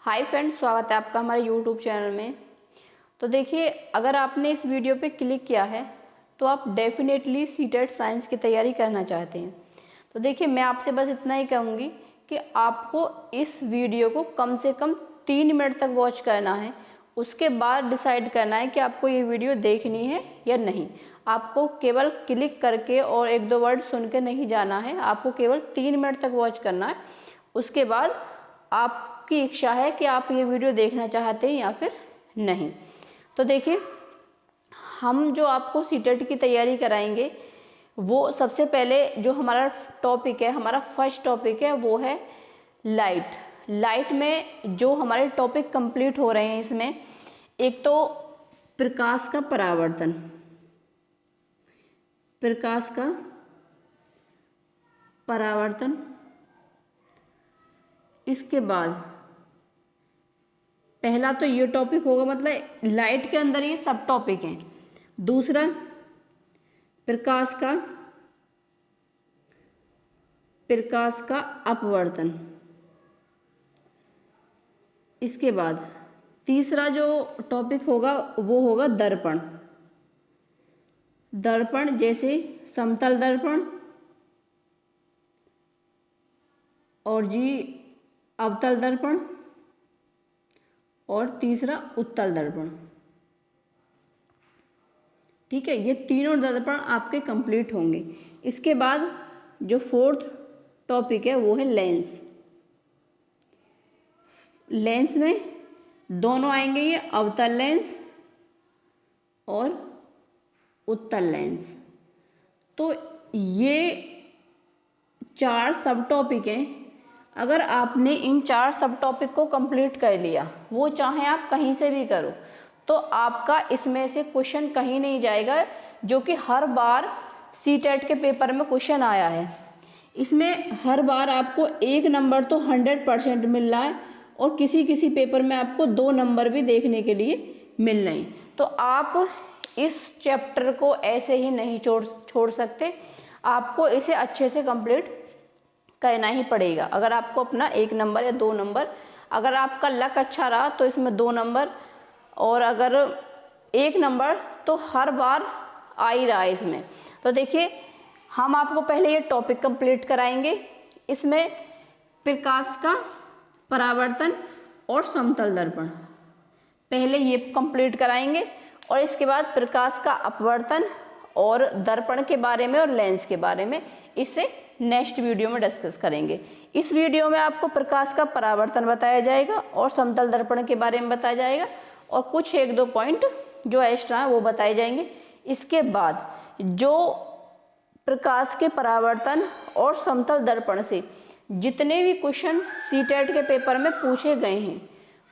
Hi friends, स्वागत है आपका हमारे यूट्यूब चैनल में। तो देखिए, अगर आपने इस वीडियो पे क्लिक किया है तो आप डेफिनेटली सीटेट साइंस की तैयारी करना चाहते हैं। तो देखिए, मैं आपसे बस इतना ही कहूँगी कि आपको इस वीडियो को कम से कम 3 मिनट तक वॉच करना है। उसके बाद डिसाइड करना है कि आपको ये वीडियो देखनी है या नहीं। आपको केवल क्लिक करके और 1-2 वर्ड सुन के नहीं जाना है, आपको केवल 3 मिनट तक वॉच करना है। उसके बाद आपकी इच्छा है कि आप ये वीडियो देखना चाहते हैं या फिर नहीं। तो देखिए, हम जो आपको सीटेट की तैयारी कराएंगे वो सबसे पहले जो हमारा टॉपिक है, हमारा फर्स्ट टॉपिक है, वो है लाइट में जो हमारे टॉपिक कंप्लीट हो रहे हैं। इसमें एक तो प्रकाश का परावर्तन, इसके बाद पहला तो ये टॉपिक होगा, मतलब लाइट के अंदर ये सब टॉपिक हैं। दूसरा प्रकाश का अपवर्तन। इसके बाद तीसरा जो टॉपिक होगा वो होगा दर्पण, जैसे समतल दर्पण और अवतल दर्पण, और तीसरा उत्तल दर्पण। ठीक है, ये तीनों दर्पण आपके कंप्लीट होंगे। इसके बाद जो फोर्थ टॉपिक है वो है लेंस में दोनों आएंगे, ये अवतल लेंस और उत्तल लेंस। तो ये 4 सब टॉपिक हैं। अगर आपने इन 4 सब टॉपिक को कंप्लीट कर लिया, वो चाहे आप कहीं से भी करो, तो आपका इसमें से क्वेश्चन कहीं नहीं जाएगा, जो कि हर बार सीटेट के पेपर में क्वेश्चन आया है। इसमें हर बार आपको 1 नंबर तो 100% मिल रहा है, और किसी पेपर में आपको 2 नंबर भी देखने के लिए मिल रहे हैं। तो आप इस चैप्टर को ऐसे ही नहीं छोड़ सकते, आपको इसे अच्छे से कंप्लीट करना ही पड़ेगा। अगर आपको अपना 1 नंबर या 2 नंबर, अगर आपका लक अच्छा रहा तो इसमें 2 नंबर, और अगर 1 नंबर तो हर बार आ ही रहा है इसमें। तो देखिए, हम आपको पहले ये टॉपिक कंप्लीट कराएंगे। इसमें प्रकाश का परावर्तन और समतल दर्पण पहले ये कंप्लीट कराएंगे, और इसके बाद प्रकाश का अपवर्तन और दर्पण के बारे में और लेंस के बारे में इससे नेक्स्ट वीडियो में डिस्कस करेंगे। इस वीडियो में आपको प्रकाश का परावर्तन बताया जाएगा और समतल दर्पण के बारे में बताया जाएगा, और कुछ 1-2 पॉइंट जो एक्स्ट्रा है वो बताए जाएंगे। इसके बाद जो प्रकाश के परावर्तन और समतल दर्पण से जितने भी क्वेश्चन सीटेट के पेपर में पूछे गए हैं,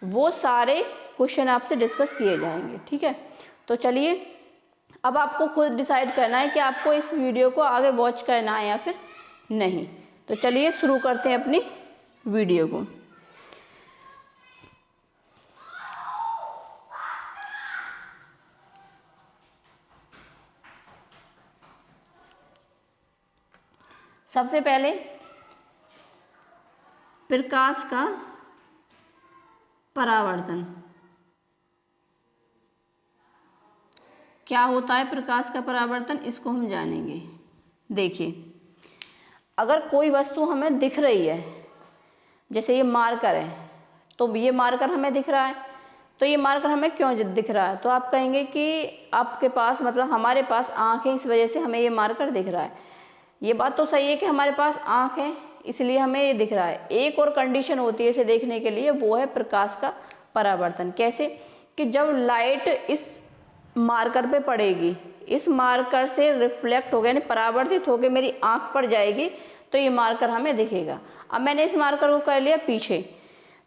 वो सारे क्वेश्चन आपसे डिस्कस किए जाएंगे। ठीक है, तो चलिए, अब आपको खुद डिसाइड करना है कि आपको इस वीडियो को आगे वॉच करना है या फिर नहीं। तो चलिए शुरू करते हैं अपनी वीडियो को। सबसे पहले प्रकाश का परावर्तन। क्या होता है प्रकाश का परावर्तन, इसको हम जानेंगे। देखिए, अगर कोई वस्तु हमें दिख रही है, जैसे ये मार्कर है, तो ये मार्कर हमें दिख रहा है, तो ये मार्कर हमें क्यों दिख रहा है? तो आप कहेंगे कि आपके पास, मतलब हमारे पास आँख है, इस वजह से हमें ये मार्कर दिख रहा है। ये बात तो सही है कि हमारे पास आँख है इसलिए हमें ये दिख रहा है। एक और कंडीशन होती है इसे देखने के लिए, वो है प्रकाश का परावर्तन। कैसे? कि जब लाइट इस मार्कर पे पड़ेगी, इस मार्कर से रिफ्लेक्ट हो गया, यानी परावर्तित होकर मेरी आंख पर जाएगी, तो ये मार्कर हमें दिखेगा। अब मैंने इस मार्कर को कर लिया पीछे,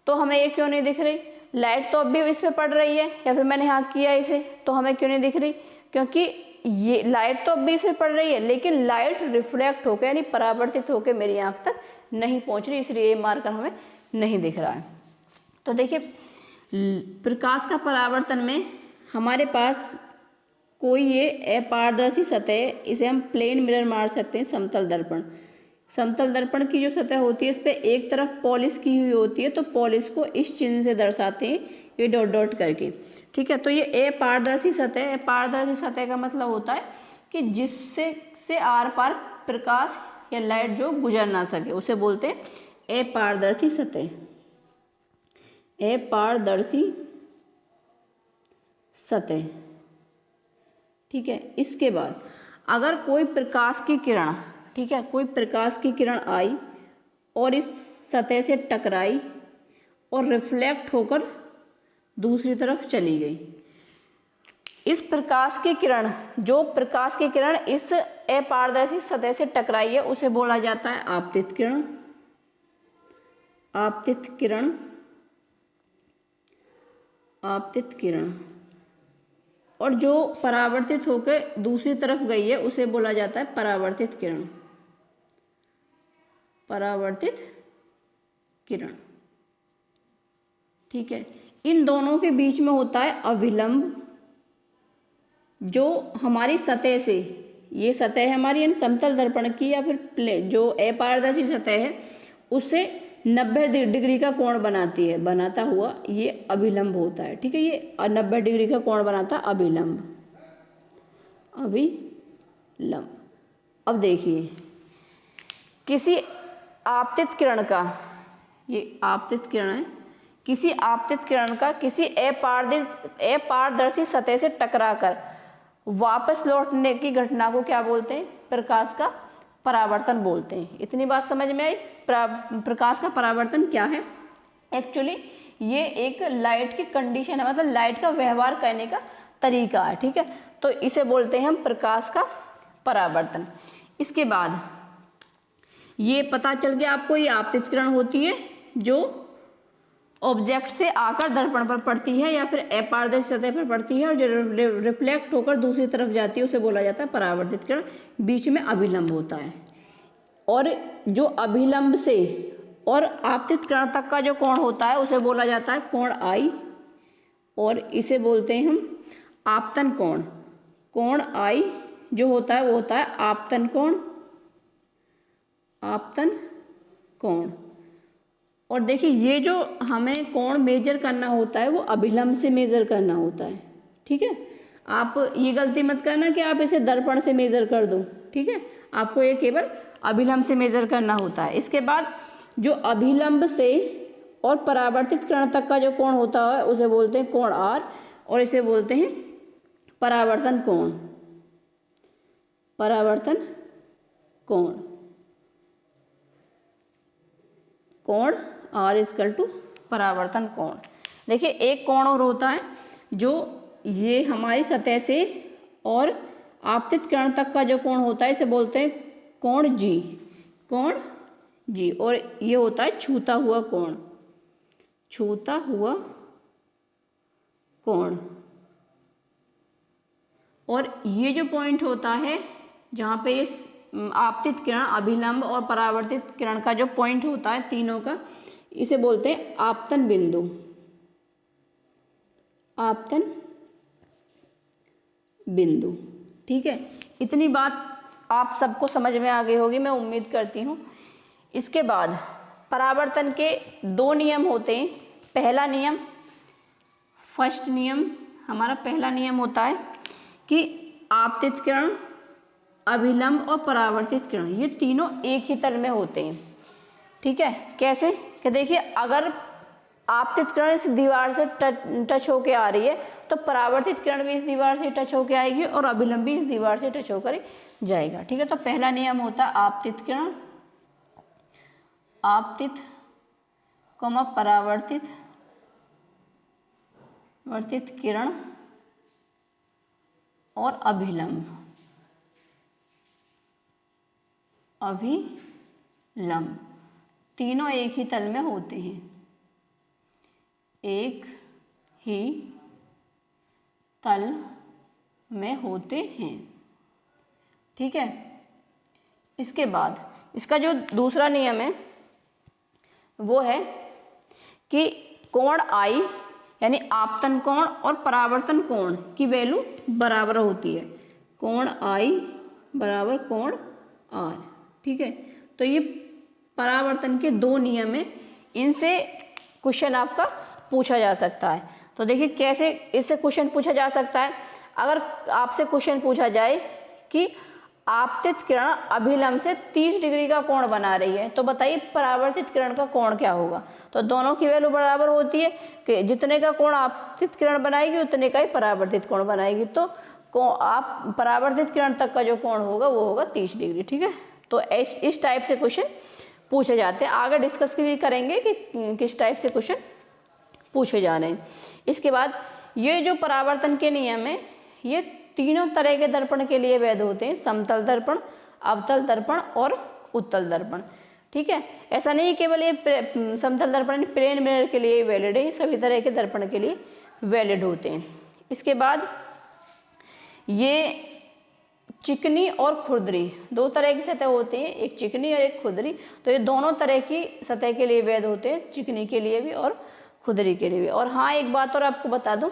तो हमें ये क्यों नहीं दिख रही? लाइट तो अब भी इस पे पड़ रही है, या फिर मैंने यहाँ किया इसे, तो हमें क्यों नहीं दिख रही? क्योंकि ये लाइट तो अब भी इस पे पड़ रही है, लेकिन लाइट रिफ्लेक्ट होकर, यानी परावर्तित होकर मेरी आंख तक नहीं पहुंच रही, इसलिए ये मार्कर हमें नहीं दिख रहा है। तो देखिए, प्रकाश का परावर्तन में हमारे पास कोई ये अपारदर्शी सतह, इसे हम प्लेन मिरर मार सकते हैं, समतल दर्पण। समतल दर्पण की जो सतह होती है इस पे एक तरफ पॉलिश की हुई होती है, तो पॉलिश को इस चिन्ह से दर्शाते हैं, ये डॉट डॉट करके। ठीक है, तो ये अपारदर्शी सतह है। अपारदर्शी सतह का मतलब होता है कि जिससे से आर पार प्रकाश या लाइट जो गुजर ना सके, उसे बोलते हैं अपारदर्शी सतह। अपारदर्शी सतह। ठीक है, इसके बाद अगर कोई प्रकाश की किरण, ठीक है, कोई प्रकाश की किरण आई और इस सतह से टकराई और रिफ्लेक्ट होकर दूसरी तरफ चली गई, इस प्रकाश की किरण, जो प्रकाश की किरण इस अपारदर्शी सतह से टकराई है उसे बोला जाता है आपतित किरण। आपतित किरण, आपतित किरण। और जो परावर्तित होकर दूसरी तरफ गई है उसे बोला जाता है परावर्तित किरण। परावर्तित किरण। ठीक है, इन दोनों के बीच में होता है अभिलंब, जो हमारी सतह से, ये सतह है हमारी समतल दर्पण की या फिर जो अपारदर्शी सतह है उससे 90 डिग्री का कोण बनाती है, बनाता हुआ ये अभिलंब होता है। ठीक है, ये 90 डिग्री का कोण बनाता है अभिलंब। अभिलंब। अब देखिए, किसी आपतित किरण का, ये आपतित किरण है, किसी आपतित किरण का किसी अपारदर्शी सतह से टकराकर वापस लौटने की घटना को क्या बोलते हैं? प्रकाश का परावर्तन बोलते हैं। इतनी बात समझ में आई? प्रकाश का परावर्तन क्या है? एक्चुअली ये एक लाइट की कंडीशन है, मतलब लाइट का व्यवहार करने का तरीका है। ठीक है, तो इसे बोलते हैं हम प्रकाश का परावर्तन। इसके बाद ये पता चल गया आपको, ये आपतित किरण होती है जो ऑब्जेक्ट से आकर दर्पण पर पड़ती है या फिर अपारदर्शी सतह पर पड़ती है और जो रिफ्लेक्ट होकर दूसरी तरफ जाती है उसे बोला जाता है परावर्तित किरण। बीच में अभिलंब होता है, और जो अभिलंब से और आपतित किरण तक का जो कोण होता है उसे बोला जाता है कोण आई, और इसे बोलते हैं हम आपतन कोण। कोण आई जो होता है वो होता है आपतन कोण। आपतन कोण। और देखिए, ये जो हमें कोण मेजर करना होता है वो अभिलंब से मेजर करना होता है। ठीक है, आप ये गलती मत करना कि आप इसे दर्पण से मेजर कर दो। ठीक है, आपको ये केवल अभिलंब से मेजर करना होता है। इसके बाद जो अभिलंब से और परावर्तित किरण तक का जो कोण होता है उसे बोलते हैं कोण आर, और इसे बोलते हैं परावर्तन कोण। परावर्तन कोण। कोण आर इक्वल टू परावर्तन कोण। देखिए, एक कोण और होता है जो ये हमारी सतह से और आपतित किरण तक का जो कोण होता है इसे बोलते हैं कोण जी। कोण जी। और ये होता है छूता हुआ कोण। छूता हुआ कोण। और ये जो पॉइंट होता है जहाँ पे इस आपतित किरण, अभिलंब और परावर्तित किरण का जो पॉइंट होता है तीनों का, इसे बोलते हैं आपतन बिंदु। आपतन बिंदु। ठीक है, इतनी बात आप सबको समझ में आ गई होगी, मैं उम्मीद करती हूँ। इसके बाद परावर्तन के 2 नियम होते हैं। पहला नियम, फर्स्ट नियम, हमारा पहला नियम होता है कि आपतित किरण, अभिलंब और परावर्तित किरण ये तीनों एक ही तल में होते हैं। ठीक है, कैसे? कि देखिए, अगर आपतित किरण इस दीवार से टच होके आ रही है तो परावर्तित किरण भी इस दीवार से टच होके आएगी और अभिलंब भी इस दीवार से टच होकर जाएगा। ठीक है, तो पहला नियम होता है आपतित किरण, आपतित कॉमा परावर्तित वर्तित किरण और अभिलंब। अभिलंब तीनों एक ही तल में होते हैं। एक ही तल में होते हैं। ठीक है, इसके बाद इसका जो दूसरा नियम है वो है कि कोण आई यानी आपतन कोण और परावर्तन कोण की वैल्यू बराबर होती है। कोण आई बराबर कोण आर। ठीक है, तो ये परावर्तन के 2 नियम है, इनसे क्वेश्चन आपका पूछा जा सकता है। तो देखिए कैसे इससे क्वेश्चन पूछा जा सकता है। अगर आपसे क्वेश्चन पूछा जाए कि आपतित किरण अभिलंब से 30 डिग्री का कोण बना रही है, तो बताइए परावर्तित किरण का कोण क्या होगा। तो दोनों की वैल्यू बराबर होती है कि जितने का कोण आपतित किरण बनाएगी उतने का ही परावर्तित कोण बनाएगी। तो आप परावर्तित किरण तक का जो कोण होगा वो होगा 30 डिग्री। ठीक है, तो इस टाइप से क्वेश्चन पूछे जाते हैं। आगे डिस्कस भी करेंगे कि किस टाइप से क्वेश्चन पूछे जा रहे हैं। इसके बाद ये जो परावर्तन के नियम है ये तीनों तरह के दर्पण के लिए वैध होते हैं, समतल दर्पण, अवतल दर्पण और उत्तल दर्पण। ठीक है, ऐसा नहीं केवल ये समतल दर्पण प्लेन मिरर के लिए वैलिड है, सभी तरह के दर्पण के लिए वैलिड होते हैं। इसके बाद ये चिकनी और खुरदरी 2 तरह की सतह होती है, एक चिकनी और एक खुरदरी। तो ये दोनों तरह की सतह के लिए वैध होते हैं, चिकनी के लिए भी और खुरदरी के लिए भी। और हाँ, एक बात और आपको बता दूं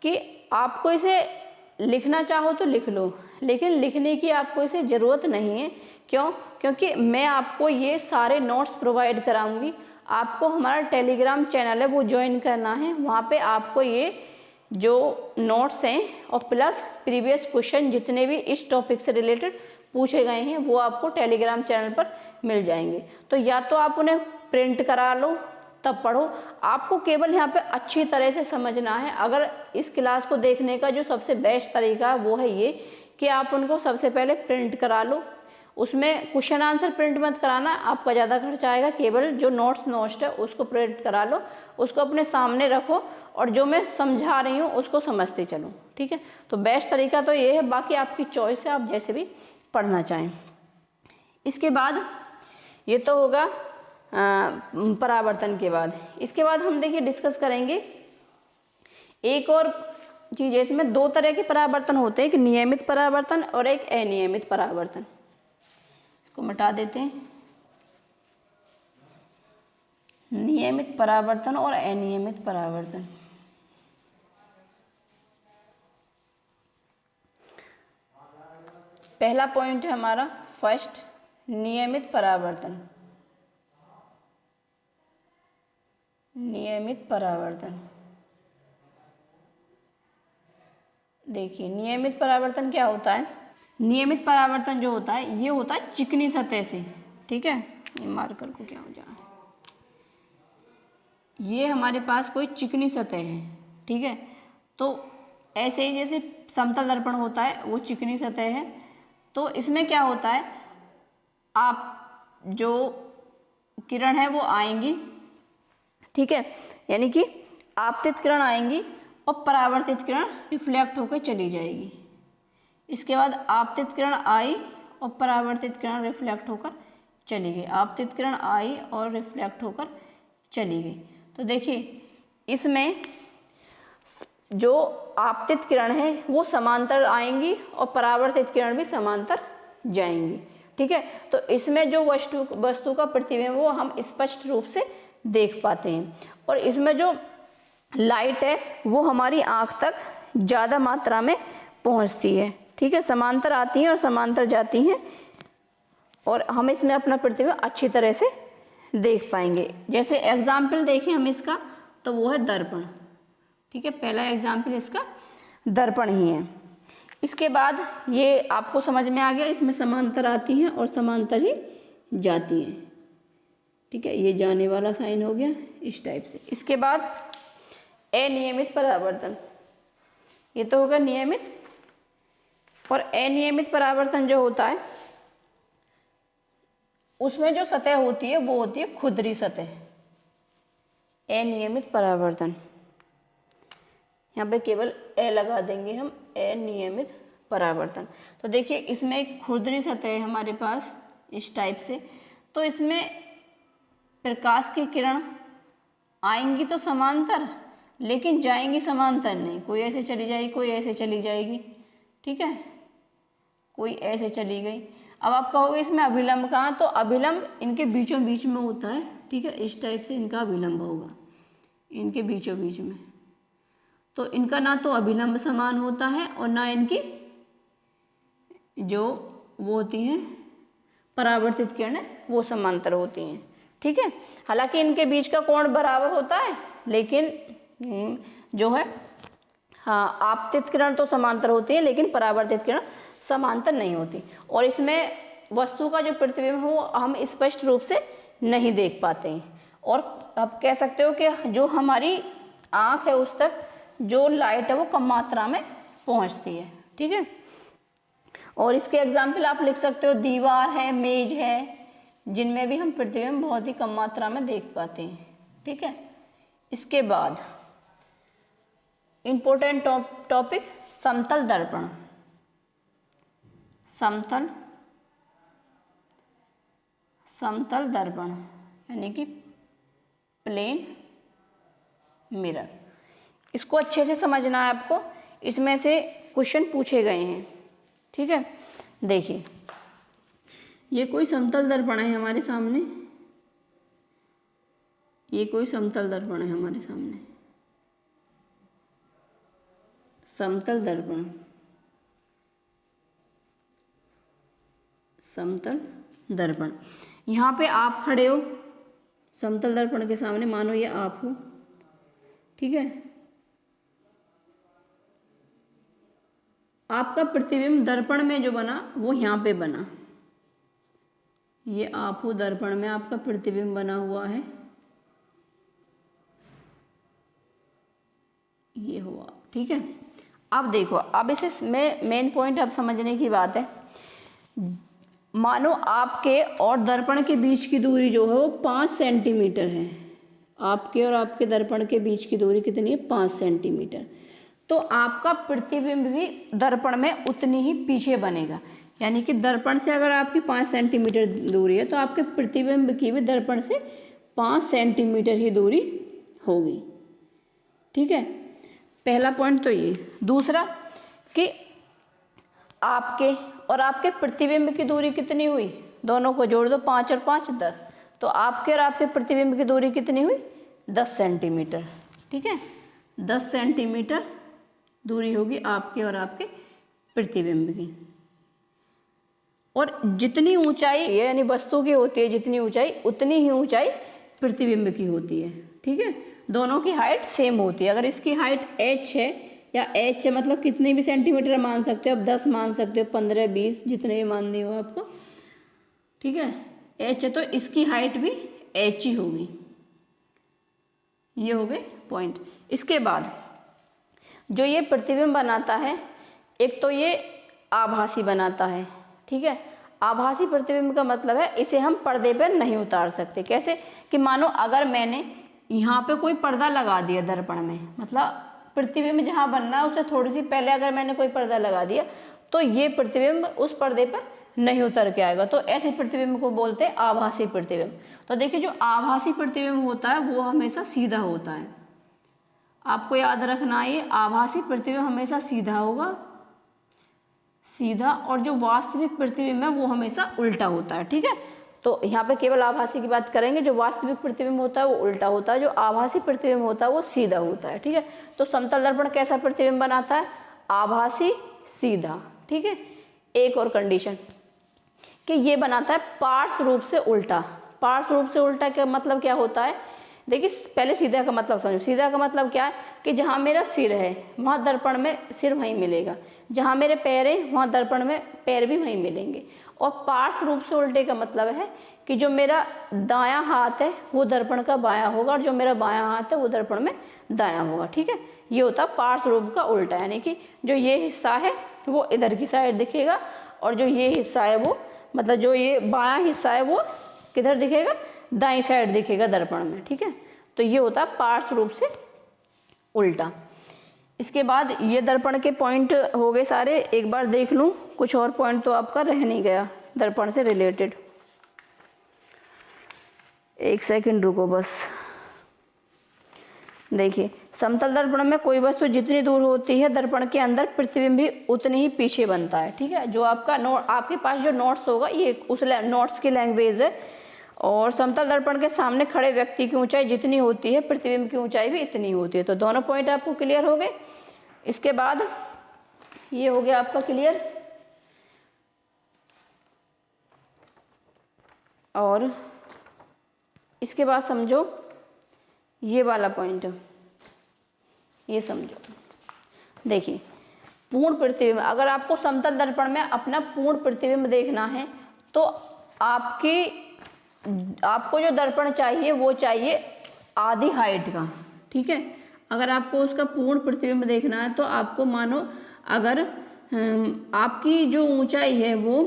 कि आपको इसे लिखना चाहो तो लिख लो, लेकिन लिखने की आपको इसे ज़रूरत नहीं है। क्यों? क्योंकि मैं आपको ये सारे नोट्स प्रोवाइड कराऊंगी। आपको हमारा टेलीग्राम चैनल है वो ज्वाइन करना है, वहाँ पे आपको ये जो नोट्स हैं और प्लस प्रीवियस क्वेश्चन जितने भी इस टॉपिक से रिलेटेड पूछे गए हैं वो आपको टेलीग्राम चैनल पर मिल जाएंगे। तो या तो आप उन्हें प्रिंट करा लो तब पढ़ो, आपको केवल यहाँ पे अच्छी तरह से समझना है। अगर इस क्लास को देखने का जो सबसे बेस्ट तरीका है वो है ये कि आप उनको सबसे पहले प्रिंट करा लो। उसमें क्वेश्चन आंसर प्रिंट मत कराना, आपका ज़्यादा खर्चा आएगा। केवल जो नोट्स है उसको प्रिंट करा लो, उसको अपने सामने रखो और जो मैं समझा रही हूँ उसको समझते चलो। ठीक है, तो बेस्ट तरीका तो ये है, बाकी आपकी चॉइस है, आप जैसे भी पढ़ना चाहें। इसके बाद ये तो होगा परावर्तन के बाद। इसके बाद हम देखिए डिस्कस करेंगे एक और चीज़ है। इसमें 2 तरह के परावर्तन होते हैं, एक नियमित परावर्तन और एक अनियमित परावर्तन। इसको मिटा देते हैं। नियमित परावर्तन और अनियमित परावर्तन। पहला पॉइंट है हमारा फर्स्ट, नियमित परावर्तन। नियमित परावर्तन, देखिए नियमित परावर्तन क्या होता है। नियमित परावर्तन जो होता है ये होता है चिकनी सतह से। ठीक है, ये मार्कर को क्या हो जाए, ये हमारे पास कोई चिकनी सतह है। ठीक है, तो ऐसे ही जैसे समतल दर्पण होता है वो चिकनी सतह है। तो इसमें क्या होता है, आप जो किरण है वो आएंगी, ठीक है, यानी कि आपतित किरण आएंगी और परावर्तित किरण रिफ्लेक्ट होकर चली जाएगी। इसके बाद आपतित किरण आई और परावर्तित किरण रिफ्लेक्ट होकर चली गई, आपतित किरण आई और रिफ्लेक्ट होकर चली गई। तो देखिए इसमें जो आपतित किरण है वो समांतर आएंगी और परावर्तित किरण भी समांतर जाएंगी। ठीक है, तो इसमें जो वस्तु का प्रतिबिंब वो हम स्पष्ट रूप से देख पाते हैं। और इसमें जो लाइट है वो हमारी आँख तक ज़्यादा मात्रा में पहुंचती है। ठीक है, समांतर आती हैं और समांतर जाती हैं और हम इसमें अपना प्रतिबिंब अच्छी तरह से देख पाएंगे। जैसे एग्जाम्पल देखें हम इसका, तो वो है दर्पण। ठीक है, पहला एग्जाम्पल इसका दर्पण ही है। इसके बाद ये आपको समझ में आ गया, इसमें समांतर आती हैं और समांतर ही जाती हैं। ठीक है, ये जाने वाला साइन हो गया इस टाइप से। इसके बाद अनियमित परावर्तन, ये तो होगा नियमित। और अनियमित परावर्तन जो होता है उसमें जो सतह होती है वो होती है खुरदरी सतह। अनियमित परावर्तन, यहाँ पे केवल ए लगा देंगे हम, अनियमित परावर्तन। तो देखिए इसमें एक खुरदरी सतह है हमारे पास इस टाइप से। तो इसमें प्रकाश की किरण आएंगी तो समांतर, लेकिन जाएंगी समांतर नहीं। कोई ऐसे चली जाएगी, कोई ऐसे चली जाएगी। ठीक है, कोई ऐसे चली गई। अब आप कहोगे इसमें अभिलंब कहाँ, तो अभिलंब इनके बीचों बीच में होता है। ठीक है, इस टाइप से इनका अभिलंब होगा, इनके बीचों बीच में। तो इनका ना तो अभिलंब समान होता है और ना इनकी जो वो होती है परावर्तित किरणें वो समांतर होती हैं। ठीक है, हालांकि इनके बीच का कोण बराबर होता है, लेकिन जो है हाँ, आपतित किरण तो समांतर होती है लेकिन परावर्तित किरण समांतर नहीं होती। और इसमें वस्तु का जो प्रतिबिंब है वो हम स्पष्ट रूप से नहीं देख पाते हैं। और आप कह सकते हो कि जो हमारी आँख है उस तक जो लाइट है वो कम मात्रा में पहुँचती है। ठीक है, और इसके एग्जाम्पल आप लिख सकते हो, दीवार है, मेज है, जिनमें भी हम प्रतिबिंब बहुत ही कम मात्रा में देख पाते हैं। ठीक है, इसके बाद इम्पोर्टेंट टॉपिक समतल दर्पण। समतल दर्पण यानी कि प्लेन मिरर। इसको अच्छे से समझना है आपको, इसमें से क्वेश्चन पूछे गए हैं। ठीक है, देखिए ये कोई समतल दर्पण है हमारे सामने, ये कोई समतल दर्पण है हमारे सामने, समतल दर्पण, समतल दर्पण। यहाँ पे आप खड़े हो समतल दर्पण के सामने, मानो ये आप हो। ठीक है, आपका प्रतिबिंब दर्पण में जो बना वो यहाँ पे बना, ये आप हो, दर्पण में आपका प्रतिबिंब बना हुआ है, ये हुआ। ठीक है, अब देखो, अब इसे मेन पॉइंट अब समझने की बात है। मानो आपके और दर्पण के बीच की दूरी जो है वो 5 सेंटीमीटर है। आपके और आपके दर्पण के बीच की दूरी कितनी है? 5 सेंटीमीटर। तो आपका प्रतिबिंब भी दर्पण में उतनी ही पीछे बनेगा, यानी कि दर्पण से अगर आपकी 5 सेंटीमीटर दूरी है तो आपके प्रतिबिंब की भी दर्पण से 5 सेंटीमीटर ही दूरी होगी। ठीक है, पहला पॉइंट तो ये। दूसरा कि आपके और आपके प्रतिबिंब की दूरी कितनी हुई, दोनों को जोड़ दो, 5 और 5 10, तो आपके और आपके प्रतिबिंब की दूरी कितनी हुई? 10 सेंटीमीटर। ठीक है, 10 सेंटीमीटर दूरी होगी आपके और आपके प्रतिबिंब की। और जितनी ऊंचाई यानी वस्तु की होती है, जितनी ऊंचाई उतनी ही ऊंचाई प्रतिबिंब की होती है। ठीक है, दोनों की हाइट सेम होती है। अगर इसकी हाइट h है या h है मतलब कितने भी सेंटीमीटर मान सकते हो, अब 10 मान सकते हो, 15 20 जितने भी मान दिए हो आपको। ठीक है, h है तो इसकी हाइट भी h ही होगी। ये हो गए पॉइंट। इसके बाद जो ये प्रतिबिंब बनाता है, एक तो ये आभासी बनाता है। ठीक है, आभासी प्रतिबिंब का मतलब है इसे हम पर्दे पर नहीं उतार सकते। कैसे कि मानो अगर मैंने यहाँ पे कोई पर्दा लगा दिया दर्पण में, मतलब प्रतिबिंब जहाँ बनना है उससे थोड़ी सी पहले अगर मैंने कोई पर्दा लगा दिया तो ये प्रतिबिंब उस पर्दे पर नहीं उतर के आएगा, तो ऐसे प्रतिबिंब को बोलते हैं आभासी प्रतिबिंब। तो देखिए, जो आभासी प्रतिबिंब होता है वो हमेशा सीधा होता है। आपको याद रखना है, ये आभासी प्रतिबिंब हमेशा सीधा होगा, सीधा, और जो वास्तविक प्रतिबिंब है वो हमेशा उल्टा होता है। ठीक है, तो यहाँ पे केवल आभासी की बात करेंगे। जो वास्तविक प्रतिबिंब होता है वो उल्टा होता है, जो आभासी प्रतिबिंब होता है वो सीधा होता है। ठीक है, तो समतल दर्पण कैसा प्रतिबिंब बनाता है? आभासी, सीधा। ठीक है, एक और कंडीशन कि ये बनाता है पार्श्व रूप से उल्टा। पार्श्व रूप से उल्टा का मतलब क्या होता है? देखिए, पहले सीधा का मतलब समझो। सीधा का मतलब क्या है कि जहाँ मेरा सिर है वहाँ दर्पण में सिर वहीं मिलेगा, जहाँ मेरे पैर है वहाँ दर्पण में पैर भी वहीं मिलेंगे। और पार्श्व रूप से उल्टे का मतलब है कि जो मेरा दायां हाथ है वो दर्पण का बायां होगा और जो मेरा बायां हाथ है वो दर्पण में दायां होगा। ठीक है, ये होता है पार्श्व रूप का उल्टा, यानी कि जो ये हिस्सा है वो इधर की साइड दिखेगा और जो ये हिस्सा है वो मतलब जो ये बायां हिस्सा है वो किधर दिखेगा? दाईं साइड दिखेगा दर्पण में। ठीक है, तो ये होता है पार्श्व रूप से उल्टा। इसके बाद ये दर्पण के पॉइंट हो गए सारे। एक बार देख लूँ, कुछ और पॉइंट तो आपका रह नहीं गया दर्पण से रिलेटेड। एक सेकंड रुको बस। देखिए, समतल दर्पण में कोई वस्तु जितनी दूर होती है दर्पण के अंदर प्रतिबिंब भी उतनी ही पीछे बनता है। ठीक है, जो आपका आपके पास जो नोट्स होगा ये उस नोट्स की लैंग्वेज है। और समतल दर्पण के सामने खड़े व्यक्ति की ऊंचाई जितनी होती है प्रतिबिंब की ऊंचाई भी इतनी होती है। तो दोनों पॉइंट आपको क्लियर हो गए। इसके बाद ये हो गया आपका क्लियर। और इसके बाद समझो ये वाला पॉइंट, ये समझो। देखिए पूर्ण प्रतिबिंब, अगर आपको समतल दर्पण में अपना पूर्ण प्रतिबिंब देखना है तो आपको जो दर्पण चाहिए वो चाहिए आधी हाइट का, ठीक है। अगर आपको उसका पूर्ण प्रतिबिंब देखना है तो आपको मानो अगर आपकी जो ऊंचाई है वो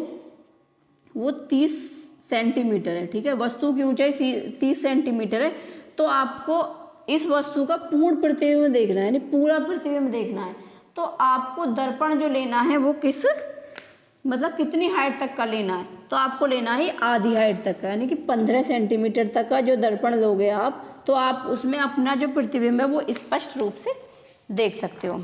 30 सेंटीमीटर है, ठीक है, वस्तु की ऊंचाई 30 सेंटीमीटर है, तो आपको इस वस्तु का पूर्ण प्रतिबिंब देखना है, यानी पूरा प्रतिबिंब देखना है, तो आपको दर्पण जो लेना है वो कितनी हाइट तक का लेना है, तो आपको लेना है आधी हाइट तक का, यानी कि 15 सेंटीमीटर तक का जो दर्पण लोगे आप, तो आप उसमें अपना जो प्रतिबिंब है वो स्पष्ट रूप से देख सकते हो।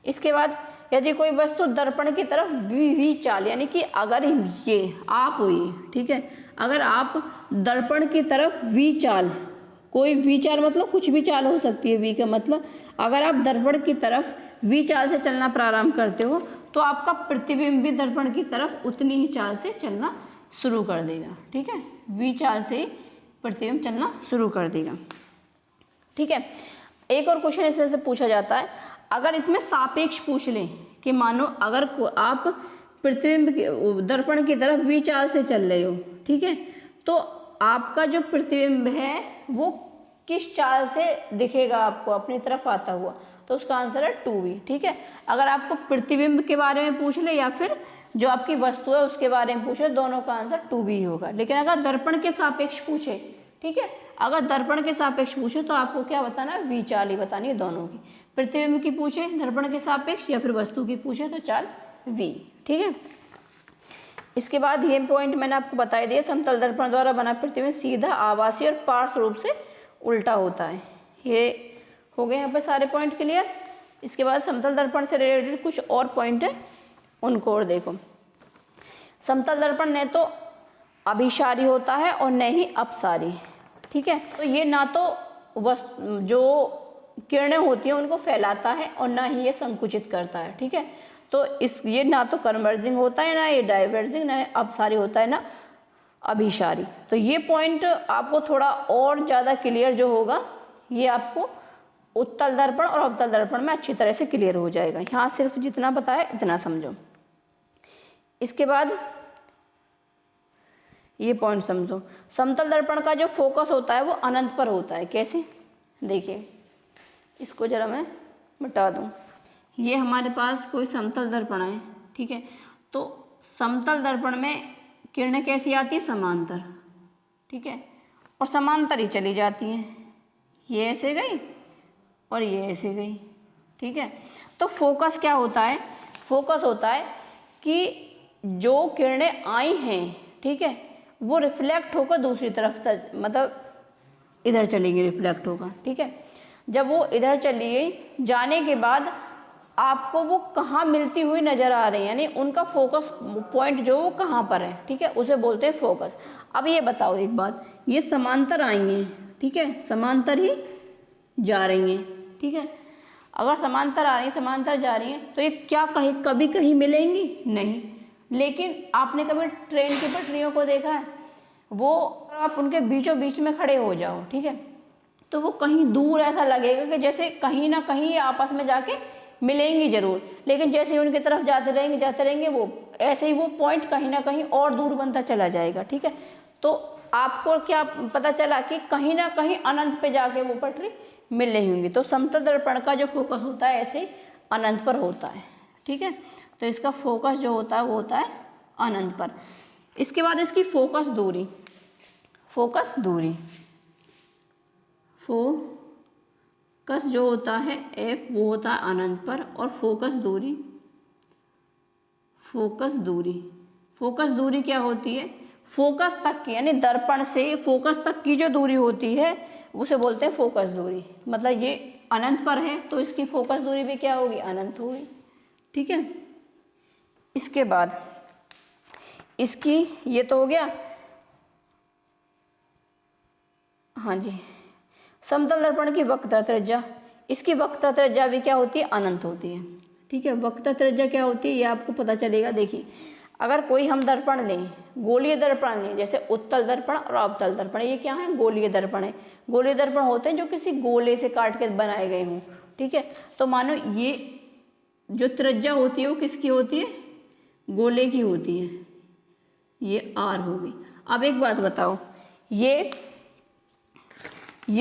इसके बाद यदि कोई वस्तु दर्पण की तरफ वी चाल, यानी कि अगर ये आप हुई, ठीक है, अगर आप दर्पण की तरफ वी चाल, कोई वी चाल मतलब कुछ भी चाल हो सकती है, वी का मतलब अगर आप दर्पण की तरफ वी चाल से चलना प्रारंभ करते हो तो आपका प्रतिबिंब भी दर्पण की तरफ उतनी ही चाल से चलना शुरू कर देगा, ठीक है, वी चाल से प्रतिबिंब चलना शुरू कर देगा, ठीक है। एक और क्वेश्चन इसमें से पूछा जाता है, अगर इसमें सापेक्ष पूछ लें कि मानो अगर आप प्रतिबिंब दर्पण की तरफ वी चाल से चल रहे हो, ठीक है, तो आपका जो प्रतिबिंब है वो किस चाल से दिखेगा आपको अपनी तरफ आता हुआ, तो उसका आंसर है 2v, ठीक है। अगर आपको प्रतिबिंब के बारे में पूछ ले या फिर जो आपकी वस्तु है उसके बारे में पूछे, दोनों का आंसर 2v ही होगा। लेकिन अगर दर्पण के सापेक्ष पूछे, ठीक है, अगर दर्पण के सापेक्ष पूछे तो आपको क्या बताना है, वी चाल ही बतानी है दोनों की। प्रतिबिंब की पूछे दर्पण के सापेक्ष या फिर वस्तु की पूछे तो चाल वी, ठीक है। इसके बाद ये पॉइंट मैंने आपको बता दिया, समतल दर्पण द्वारा बना प्रतिबिंब सीधा, आभासी और पार्श्व रूप से उल्टा होता है। ये हो गए यहाँ पर सारे पॉइंट क्लियर। इसके बाद समतल दर्पण से रिलेटेड कुछ और पॉइंट है, उनको और देखो। समतल दर्पण न तो अभिसारी होता है और न ही अपसारी, ठीक है। तो ये ना तो जो किरणें होती हैं उनको फैलाता है और ना ही ये संकुचित करता है, ठीक है। तो ये ना तो कन्वर्जिंग होता है, ना ये डाइवर्जिंग, ना अपसारी होता है, ना अभिसारी। तो ये पॉइंट आपको थोड़ा और ज़्यादा क्लियर जो होगा ये आपको उत्तल दर्पण और अवतल दर्पण में अच्छी तरह से क्लियर हो जाएगा। यहाँ सिर्फ जितना पता है इतना समझो। इसके बाद ये पॉइंट समझो, समतल दर्पण का जो फोकस होता है वो अनंत पर होता है। कैसे, देखिए इसको जरा मैं मिटा दूँ। ये हमारे पास कोई समतल दर्पण है, ठीक है, तो समतल दर्पण में किरणें कैसी आती है, समांतर, ठीक है, और समांतर ही चली जाती हैं। ये ऐसे गई और ये ऐसे गई, ठीक है। तो फोकस क्या होता है, फोकस होता है कि जो किरणें आई हैं, ठीक है, वो रिफ्लेक्ट होकर दूसरी तरफ मतलब इधर चली गई, रिफ्लेक्ट होकर, ठीक है। जब वो इधर चली गई, जाने के बाद आपको वो कहाँ मिलती हुई नजर आ रही है, यानी उनका फोकस पॉइंट जो वो कहाँ पर है, ठीक है, उसे बोलते हैं फोकस। अब ये बताओ एक बात, ये समांतर आई हैं, ठीक है, समांतर ही जा रही हैं, ठीक है। अगर समांतर आ रही है, समांतर जा रही हैं, तो ये क्या कभी कहीं मिलेंगी, नहीं। लेकिन आपने कभी ट्रेन की पटरियों को देखा है, वो आप उनके बीचों बीच में खड़े हो जाओ, ठीक है, तो वो कहीं दूर ऐसा लगेगा कि जैसे कहीं ना कहीं ये आपस में जाके मिलेंगी जरूर, लेकिन जैसे ही उनकी तरफ जाते रहेंगे वो ऐसे ही वो पॉइंट कहीं ना कहीं और दूर बनता चला जाएगा, ठीक है। तो आपको क्या पता चला कि कहीं ना कहीं अनंत पे जाके वो पटरी मिल रही होंगी। तो समतल दर्पण का जो फोकस होता है ऐसे अनंत पर होता है, ठीक है। तो इसका फोकस जो होता है वो होता है अनंत पर। इसके बाद इसकी फोकस दूरी, फोकस जो होता है F वो होता है अनंत पर, और फोकस दूरी क्या होती है, फोकस तक की, यानी दर्पण से फोकस तक की जो दूरी होती है उसे बोलते हैं फोकस दूरी। मतलब ये अनंत पर है तो इसकी फोकस दूरी भी क्या होगी, अनंत होगी, ठीक है। इसके बाद इसकी ये तो हो गया, हाँ जी, समतल दर्पण की वक्रता त्रिज्या, इसकी वक्रता त्रिज्या भी क्या होती है, अनंत होती है, ठीक है। वक्रता त्रिज्या क्या होती है ये आपको पता चलेगा। देखिए अगर कोई हम दर्पण लें, गोलीय दर्पण लें, जैसे उत्तल दर्पण और अवतल दर्पण, ये क्या है, गोलीय दर्पण है। गोलीय दर्पण होते हैं जो किसी गोले से काट के बनाए गए हों, ठीक है। तो मानो ये जो त्रिज्या होती है वो किसकी होती है, गोले की होती है, ये आर होगी। अब एक बात बताओ, ये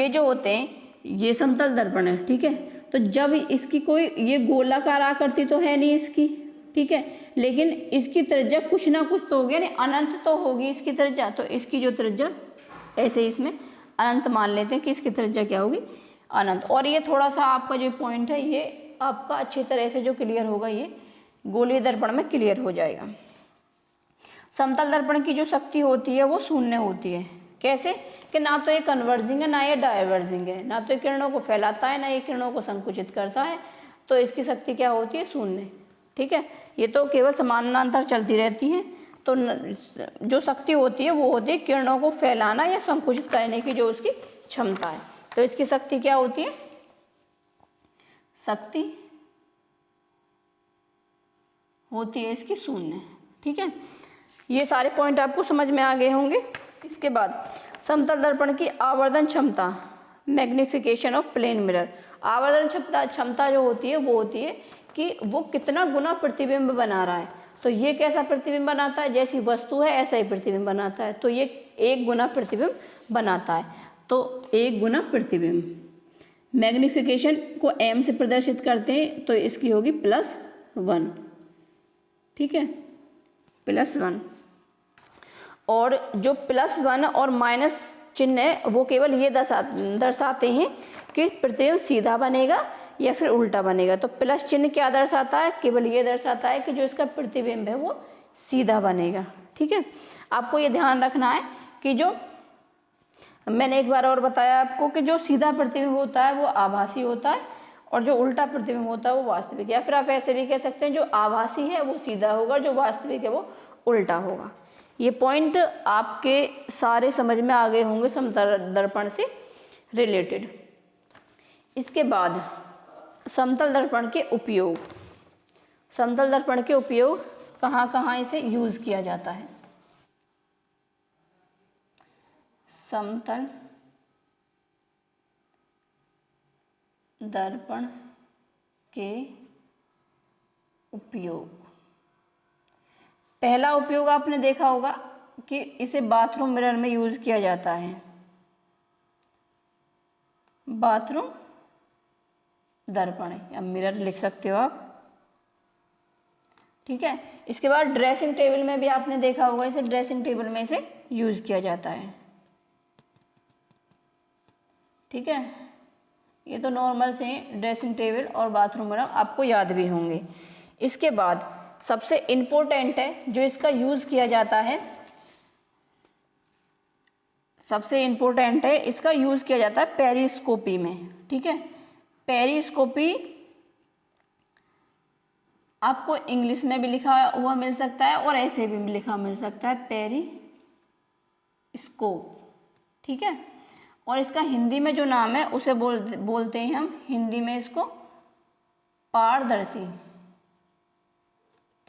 जो होते हैं ये समतल दर्पण है, ठीक है। तो जब इसकी कोई ये गोलाकार आकृति तो है नहीं इसकी, ठीक है, लेकिन इसकी त्रिज्या कुछ ना कुछ तो होगी, यानी अनंत तो होगी इसकी त्रिज्या। तो इसकी जो त्रिज्या, ऐसे इसमें अनंत मान लेते हैं कि इसकी त्रिज्या क्या होगी, अनंत। और ये थोड़ा सा आपका जो पॉइंट है ये आपका अच्छी तरह से जो क्लियर होगा, ये गोलीय दर्पण में क्लियर हो जाएगा। समतल दर्पण की जो शक्ति होती है वो शून्य होती है। कैसे कि ना तो ये कन्वर्जिंग है ना ये डायवर्जिंग है, ना तो ये किरणों को फैलाता है ना ये किरणों को संकुचित करता है, तो इसकी शक्ति क्या होती है, शून्य, ठीक है। ये तो केवल समानांतर चलती रहती है। तो जो शक्ति होती है वो होती है किरणों को फैलाना या संकुचित करने की जो उसकी क्षमता है। तो इसकी शक्ति क्या होती है, शक्ति होती है इसकी शून्य, ठीक है। ये सारे पॉइंट आपको समझ में आ गए होंगे। इसके बाद समतल दर्पण की आवर्धन क्षमता, मैग्निफिकेशन ऑफ प्लेन मिरर। आवर्धन क्षमता जो होती है वो होती है कि वो कितना गुना प्रतिबिंब बना रहा है। तो ये कैसा प्रतिबिंब बनाता है, जैसी वस्तु है ऐसा ही प्रतिबिंब बनाता है। तो ये 1 गुना प्रतिबिंब बनाता है, तो 1 गुना प्रतिबिंब। मैग्निफिकेशन को m से प्रदर्शित करते हैं, तो इसकी होगी +1, ठीक है, +1। और जो +1 और माइनस चिन्ह है वो केवल ये दर्शाते हैं कि प्रतिबिंब सीधा बनेगा या फिर उल्टा बनेगा। तो प्लस चिन्ह क्या दर्शाता है, केवल ये दर्शाता है कि जो इसका प्रतिबिंब है वो सीधा बनेगा, ठीक है। आपको ये ध्यान रखना है कि जो मैंने एक बार और बताया आपको कि जो सीधा प्रतिबिंब होता है वो आभासी होता है और जो उल्टा प्रतिबिंब होता है वो वास्तविक। या फिर आप ऐसे भी कह सकते हैं जो आभासी है वो सीधा होगा, जो वास्तविक है वो उल्टा होगा। ये पॉइंट आपके सारे समझ में आ गए होंगे समतल दर्पण से रिलेटेड। इसके बाद समतल दर्पण के उपयोग। समतल दर्पण के उपयोग कहाँ कहाँ इसे यूज किया जाता है। समतल दर्पण के उपयोग, पहला उपयोग आपने देखा होगा कि इसे बाथरूम मिरर में यूज किया जाता है। बाथरूम दर्पण या मिरर लिख सकते हो आप, ठीक है। इसके बाद ड्रेसिंग टेबल में भी आपने देखा होगा, इसे ड्रेसिंग टेबल में इसे यूज किया जाता है, ठीक है। ये तो नॉर्मल से ड्रेसिंग टेबल और बाथरूम मिरर आपको याद भी होंगे। इसके बाद सबसे इम्पोर्टेंट है जो इसका यूज किया जाता है, सबसे इम्पोर्टेंट है इसका यूज किया जाता है पेरिस्कोपी में, ठीक है। पेरिस्कोपी आपको इंग्लिश में भी लिखा हुआ मिल सकता है और ऐसे भी लिखा मिल सकता है, पेरिस्कोप, ठीक है। और इसका हिंदी में जो नाम है उसे बोलते हैं हम हिंदी में इसको पारदर्शी,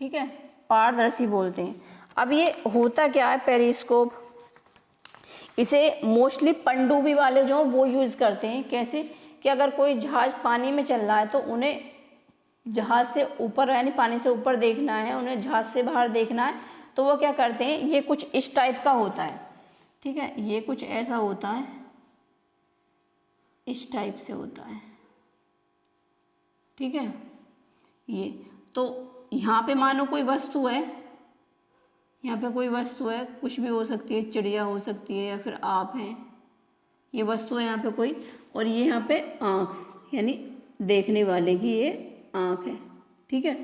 ठीक है, पारदर्शी बोलते हैं। अब ये होता क्या है पेरिस्कोप, इसे मोस्टली पनडुब्बी वाले जो वो यूज करते हैं। कैसे कि अगर कोई जहाज पानी में चल रहा है तो उन्हें जहाज से ऊपर यानी पानी से ऊपर देखना है, उन्हें जहाज से बाहर देखना है, तो वो क्या करते हैं, ये कुछ इस टाइप का होता है, ठीक है, ये कुछ ऐसा होता है, इस टाइप से होता है, ठीक है। ये तो यहाँ पे मानो कोई वस्तु है, यहाँ पे कोई वस्तु है, कुछ भी हो सकती है, चिड़िया हो सकती है या फिर आप हैं, ये वस्तु है यहाँ पे कोई, और ये यहाँ पे आँख यानी देखने वाले की ये आँख है, ठीक है।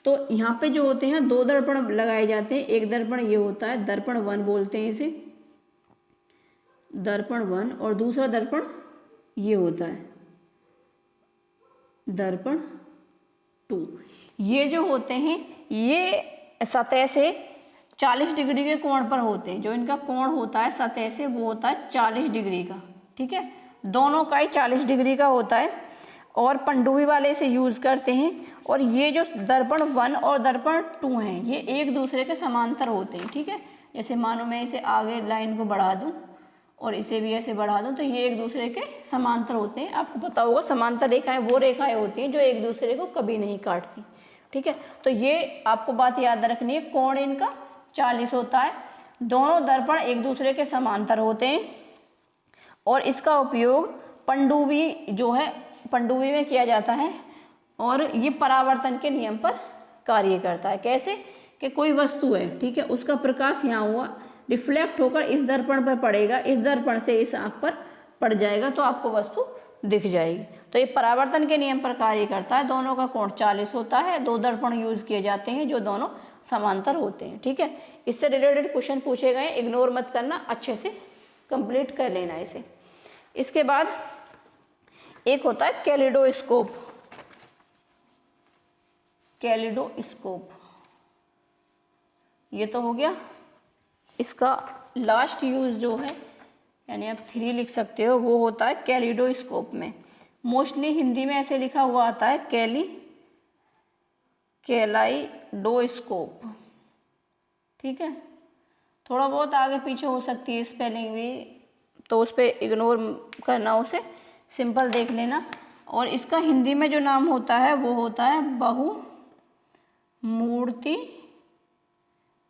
तो यहाँ पे जो होते हैं 2 दर्पण लगाए जाते हैं। एक दर्पण ये होता है दर्पण 1 बोलते हैं इसे, दर्पण 1, और दूसरा दर्पण ये होता है दर्पण 2। ये जो होते हैं ये सतह से 40 डिग्री के कोण पर होते हैं। जो इनका कोण होता है सतह से वो होता है 40 डिग्री का, ठीक है, दोनों का ही 40 डिग्री का होता है। और पनडुब्बी वाले इसे यूज करते हैं और ये जो दर्पण 1 और दर्पण 2 हैं ये एक दूसरे के समांतर होते हैं, ठीक है। जैसे मानो मैं इसे आगे लाइन को बढ़ा दूं और इसे भी ऐसे बढ़ा दूं तो ये एक दूसरे के समांतर होते हैं। आपको पता होगा समांतर रेखाएं वो रेखाएं होती हैं जो एक दूसरे को कभी नहीं काटती, ठीक है। तो ये आपको बात याद रखनी है, कोण इनका 40 होता है। दोनों दर्पण एक दूसरे के समांतर होते हैं और इसका उपयोग पनडुब्बी जो है पनडुब्बी में किया जाता है और ये परावर्तन के नियम पर कार्य करता है। कैसे कि कोई वस्तु है, ठीक है, उसका प्रकाश यहाँ हुआ, रिफ्लेक्ट होकर इस दर्पण पर पड़ेगा, इस दर्पण से इस आँख पर पड़ जाएगा तो आपको वस्तु दिख जाएगी। तो ये परावर्तन के नियम पर कार्य करता है। दोनों का कोण 40 होता है। 2 दर्पण यूज किए जाते हैं जो दोनों समांतर होते हैं, ठीक है। इससे रिलेटेड क्वेश्चन पूछे गए, इग्नोर मत करना, अच्छे से कंप्लीट कर लेना इसे। इसके बाद एक होता है कैलिडोस्कोप। कैलिडोस्कोप ये तो हो गया। इसका लास्ट यूज जो है यानी आप 3 लिख सकते हो, वो होता है कैलिडोस्कोप में। मोस्टली हिंदी में ऐसे लिखा हुआ आता है कैलाइडोस्कोप, ठीक है। थोड़ा बहुत आगे पीछे हो सकती है स्पेलिंग भी, तो उस पर इग्नोर करना, उसे सिंपल देख लेना। और इसका हिंदी में जो नाम होता है वो होता है बहुमूर्ति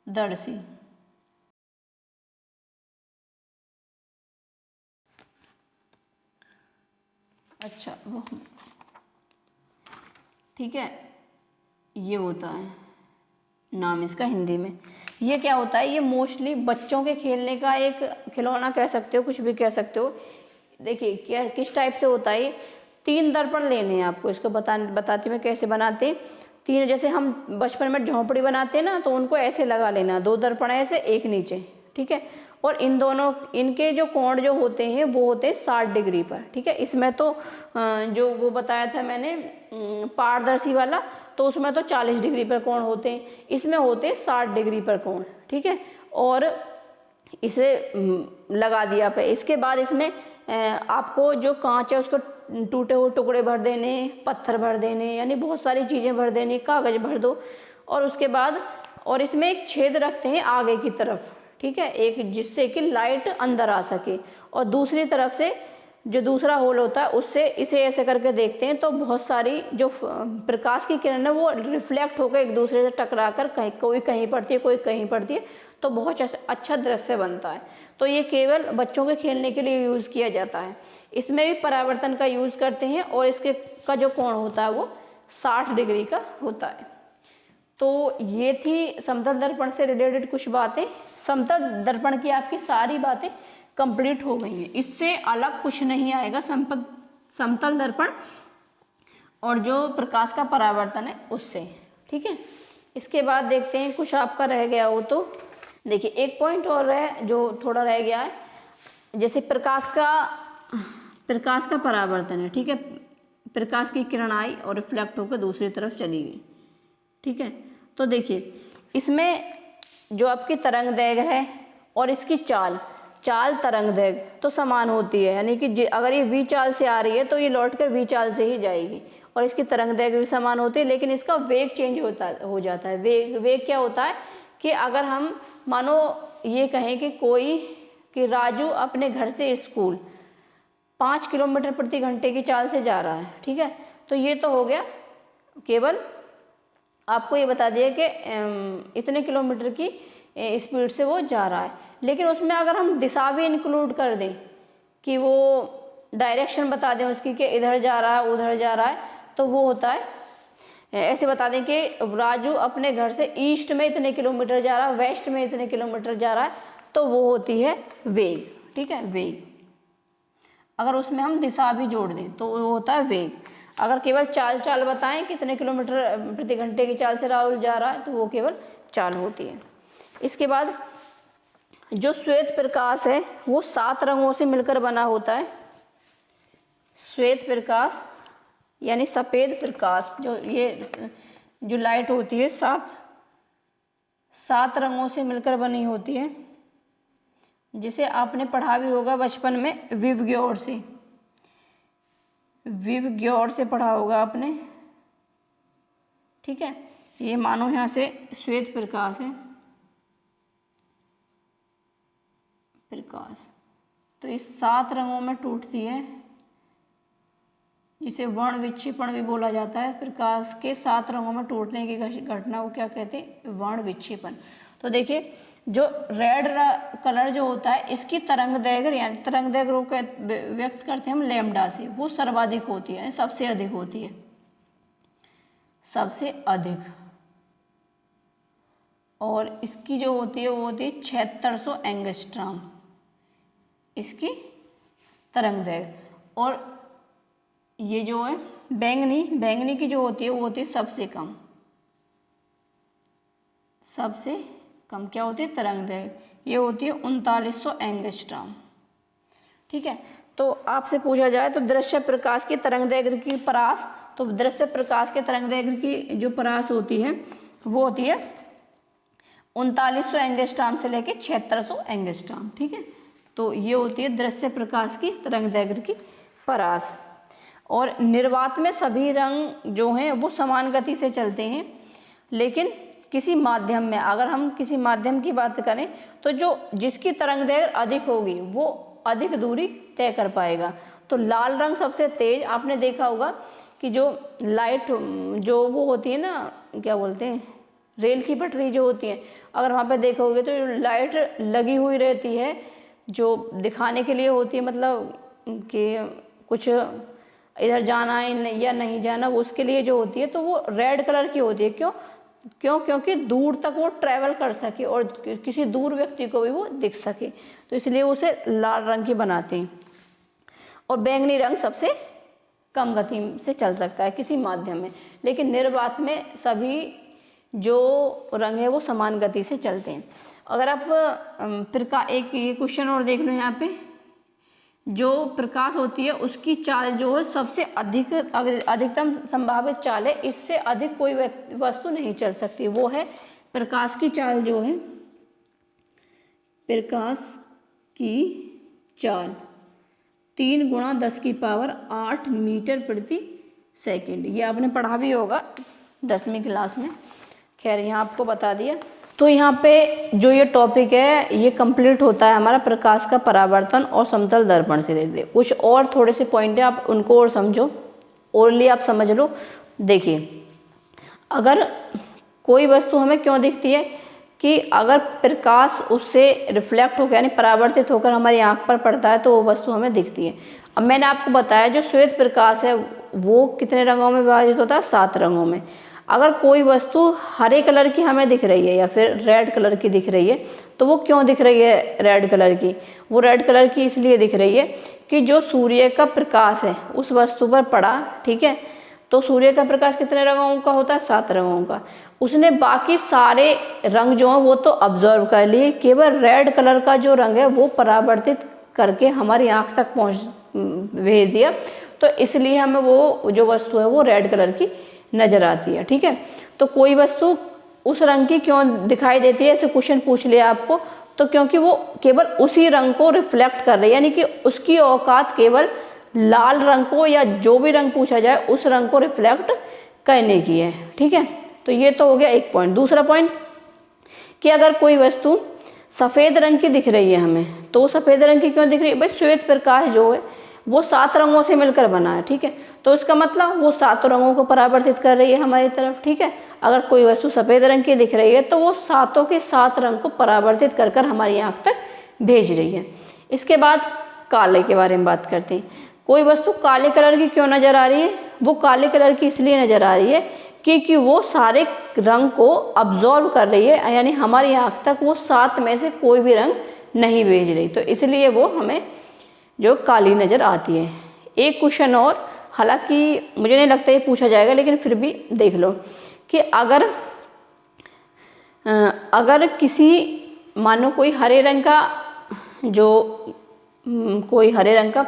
दर्शी। अच्छा वो ठीक है, ये होता है नाम इसका हिंदी में। ये क्या होता है, ये मोस्टली बच्चों के खेलने का एक खिलौना कह सकते हो, कुछ भी कह सकते हो। देखिए क्या किस टाइप से होता है। 3 दर्पण लेने हैं आपको, इसको बताती मैं कैसे बनाते हैं। 3 जैसे हम बचपन में झोंपड़ी बनाते हैं ना, तो उनको ऐसे लगा लेना, 2 दर्पण ऐसे एक नीचे, ठीक है। और इन दोनों इनके जो कोण जो होते हैं वो होते हैं 60 डिग्री पर, ठीक है। इसमें तो जो वो बताया था मैंने पारदर्शी वाला, तो उसमें तो 40 डिग्री पर कोण होते हैं, इसमें होते हैं 60 डिग्री पर कोण, ठीक है। और इसे लगा दिया पे। इसके बाद इसमें आपको जो कांच है उसको टूटे हुए टुकड़े भर देने, पत्थर भर देने, यानी बहुत सारी चीज़ें भर देनी, कागज भर दो। और उसके बाद और इसमें एक छेद रखते हैं आगे की तरफ, ठीक है, एक जिससे कि लाइट अंदर आ सके। और दूसरी तरफ से जो दूसरा होल होता है उससे इसे ऐसे करके देखते हैं तो बहुत सारी जो प्रकाश की किरण है वो रिफ्लेक्ट होकर एक दूसरे से टकरा कर कोई कहीं पड़ती है, कोई कहीं पड़ती है, तो बहुत अच्छा दृश्य बनता है। तो ये केवल बच्चों के खेलने के लिए यूज़ किया जाता है। इसमें भी परावर्तन का यूज़ करते हैं और इसके का जो कोण होता है वो 60 डिग्री का होता है। तो ये थी समतल दर्पण से रिलेटेड कुछ बातें। समतल दर्पण की आपकी सारी बातें कंप्लीट हो गई हैं, इससे अलग कुछ नहीं आएगा समतल दर्पण और जो प्रकाश का परावर्तन है उससे, ठीक है। इसके बाद देखते हैं कुछ आपका रह गया हो तो देखिए एक पॉइंट और है जो थोड़ा रह गया है, जैसे प्रकाश का परावर्तन है, ठीक है। प्रकाश की किरण आई और रिफ्लेक्ट होकर दूसरी तरफ चली गई, ठीक है। तो देखिए इसमें जो आपकी तरंग दैर्घ्य है और इसकी चाल तरंग दैर्घ्य तो समान होती है, यानी कि अगर ये v चाल से आ रही है तो ये लौटकर v चाल से ही जाएगी और इसकी तरंग दैर्घ्य भी समान होती है, लेकिन इसका वेग चेंज हो जाता है। वेग क्या होता है कि अगर हम मानो ये कहें कि राजू अपने घर से स्कूल 5 किलोमीटर प्रति घंटे की चाल से जा रहा है, ठीक है। तो ये तो हो गया, केवल आपको ये बता दिया कि इतने किलोमीटर की स्पीड से वो जा रहा है। लेकिन उसमें अगर हम दिशा भी इंक्लूड कर दें कि वो डायरेक्शन बता दें उसकी कि इधर जा रहा है उधर जा रहा है, तो वो होता है ऐसे बता दें कि राजू अपने घर से ईस्ट में इतने किलोमीटर जा रहा है, वेस्ट में इतने किलोमीटर जा रहा है, तो वो होती है वेग, ठीक है, वेग। अगर उसमें हम दिशा भी जोड़ दें तो वो होता है वेग। अगर केवल चाल बताएं कितने किलोमीटर प्रति घंटे की चाल से राहुल जा रहा है, तो वो केवल चाल होती है। इसके बाद जो श्वेत प्रकाश है वो 7 रंगों से मिलकर बना होता है। श्वेत प्रकाश यानी सफ़ेद प्रकाश, जो लाइट होती है 7 रंगों से मिलकर बनी होती है, जिसे आपने पढ़ा भी होगा बचपन में विव ग्योर से पढ़ा होगा आपने। ठीक है। ये मानो यहाँ से श्वेत प्रकाश है, प्रकाश, तो इस 7 रंगों में टूटती है, जिसे वर्ण विक्षेपण भी बोला जाता है। प्रकाश के 7 रंगों में टूटने की घटना को क्या कहते हैं? वर्ण विक्षेपण। तो देखिए, जो रेड कलर जो होता है, इसकी तरंग दैर्घ्य यानी तरंग दैर्घ्य को व्यक्त करते हैं हम लैम्डा से, वो सर्वाधिक होती है, सबसे अधिक होती है, सबसे अधिक। और इसकी जो होती है वो होती है 7600 एंगस्ट्रॉम, इसकी तरंग दैर्घ्य। और ये जो है बैंगनी की जो होती है वो होती है सबसे कम, सबसे कम क्या होती है? तरंग दैर्घ्य, ये होती है 3900 एंगस्ट्रॉम। ठीक है। तो आपसे पूछा जाए तो दृश्य प्रकाश की तरंग दैर्घ्य की परास, तो दृश्य प्रकाश के तरंग दैर्घ्य की जो परास होती है वो होती है 3900 एंगस्ट्रॉम से लेके 7600 एंगस्ट्रॉम। ठीक है। तो ये होती है दृश्य प्रकाश की तरंग दैर्घ्य की परास। और निर्वात में सभी रंग जो हैं वो समान गति से चलते हैं, लेकिन किसी माध्यम में, अगर हम किसी माध्यम की बात करें तो जो जिसकी तरंग दैर्घ्य अधिक होगी वो अधिक दूरी तय कर पाएगा। तो लाल रंग सबसे तेज, आपने देखा होगा कि जो लाइट जो वो होती है ना, क्या बोलते हैं, रेल की पटरी जो होती है, अगर वहाँ पे देखोगे तो लाइट लगी हुई रहती है, जो दिखाने के लिए होती है, मतलब कि कुछ इधर जाना है या नहीं जाना, उसके लिए जो होती है, तो वो रेड कलर की होती है। क्योंकि दूर तक वो ट्रैवल कर सके और किसी दूर व्यक्ति को भी वो दिख सके, तो इसलिए उसे लाल रंग की बनाते हैं। और बैंगनी रंग सबसे कम गति से चल सकता है किसी माध्यम में, लेकिन निर्वात में सभी जो रंग है वो समान गति से चलते हैं। अगर आप एक ये क्वेश्चन और देख लो, यहाँ पे जो प्रकाश होती है उसकी चाल जो है सबसे अधिकतम संभावित चाल है, इससे अधिक कोई वस्तु नहीं चल सकती, वो है प्रकाश की चाल जो है, प्रकाश की चाल 3 × 10⁸ मीटर प्रति सेकंड। ये आपने पढ़ा भी होगा 10वीं क्लास में, खैर यहाँ आपको बता दिया। तो यहाँ पे जो ये टॉपिक है ये कंप्लीट होता है हमारा प्रकाश का परावर्तन और समतल दर्पण से रिलेटेड। कुछ और थोड़े से पॉइंट है, आप उनको और समझो, ओरली आप समझ लो। देखिए, अगर कोई वस्तु हमें क्यों दिखती है कि अगर प्रकाश उससे रिफ्लेक्ट होकर यानी परावर्तित होकर हमारी आँख पर पड़ता है तो वो वस्तु हमें दिखती है। अब मैंने आपको बताया जो श्वेत प्रकाश है वो कितने रंगों में विभाजित होता है? 7 रंगों में। अगर कोई वस्तु हरे कलर की हमें दिख रही है या फिर रेड कलर की दिख रही है, तो वो क्यों दिख रही है रेड कलर की? वो रेड कलर की इसलिए दिख रही है कि जो सूर्य का प्रकाश है उस वस्तु पर पड़ा, ठीक है, तो सूर्य का प्रकाश कितने रंगों का होता है? 7 रंगों का। उसने बाकी सारे रंग जो हैं वो तो ऑब्जर्व कर लिए, केवल रेड कलर का जो रंग है वो परावर्तित करके हमारी आँख तक भेज दिया, तो इसलिए हमें वो जो वस्तु है वो रेड कलर की नजर आती है। ठीक है। तो कोई वस्तु उस रंग की क्यों दिखाई देती है, ऐसे क्वेश्चन पूछ लिया आपको, तो क्योंकि वो केवल उसी रंग को रिफ्लेक्ट कर रही है, यानी कि उसकी औकात केवल लाल रंग को या जो भी रंग पूछा जाए उस रंग को रिफ्लेक्ट करने की है। ठीक है। तो ये तो हो गया एक पॉइंट। दूसरा पॉइंट कि अगर कोई वस्तु सफ़ेद रंग की दिख रही है हमें, तो सफ़ेद रंग की क्यों दिख रही है? भाई श्वेत प्रकाश जो है वो 7 रंगों से मिलकर बना है। ठीक है। तो इसका मतलब वो 7 रंगों को परावर्तित कर रही है हमारी तरफ। ठीक है। अगर कोई वस्तु सफ़ेद रंग की दिख रही है तो वो 7 के 7 रंग को परावर्तित कर कर हमारी आँख तक भेज रही है। इसके बाद काले के बारे में बात करते हैं। कोई वस्तु काले कलर की क्यों नज़र आ रही है? वो काले कलर की इसलिए नज़र आ रही है क्योंकि वो सारे रंग को अब्जॉर्व कर रही है, यानी हमारी आँख तक वो 7 में से कोई भी रंग नहीं भेज रही, तो इसलिए वो हमें जो काली नज़र आती है। एक क्वेश्चन और, हालांकि मुझे नहीं लगता ये पूछा जाएगा, लेकिन फिर भी देख लो कि अगर किसी मानो कोई हरे रंग का कोई हरे रंग का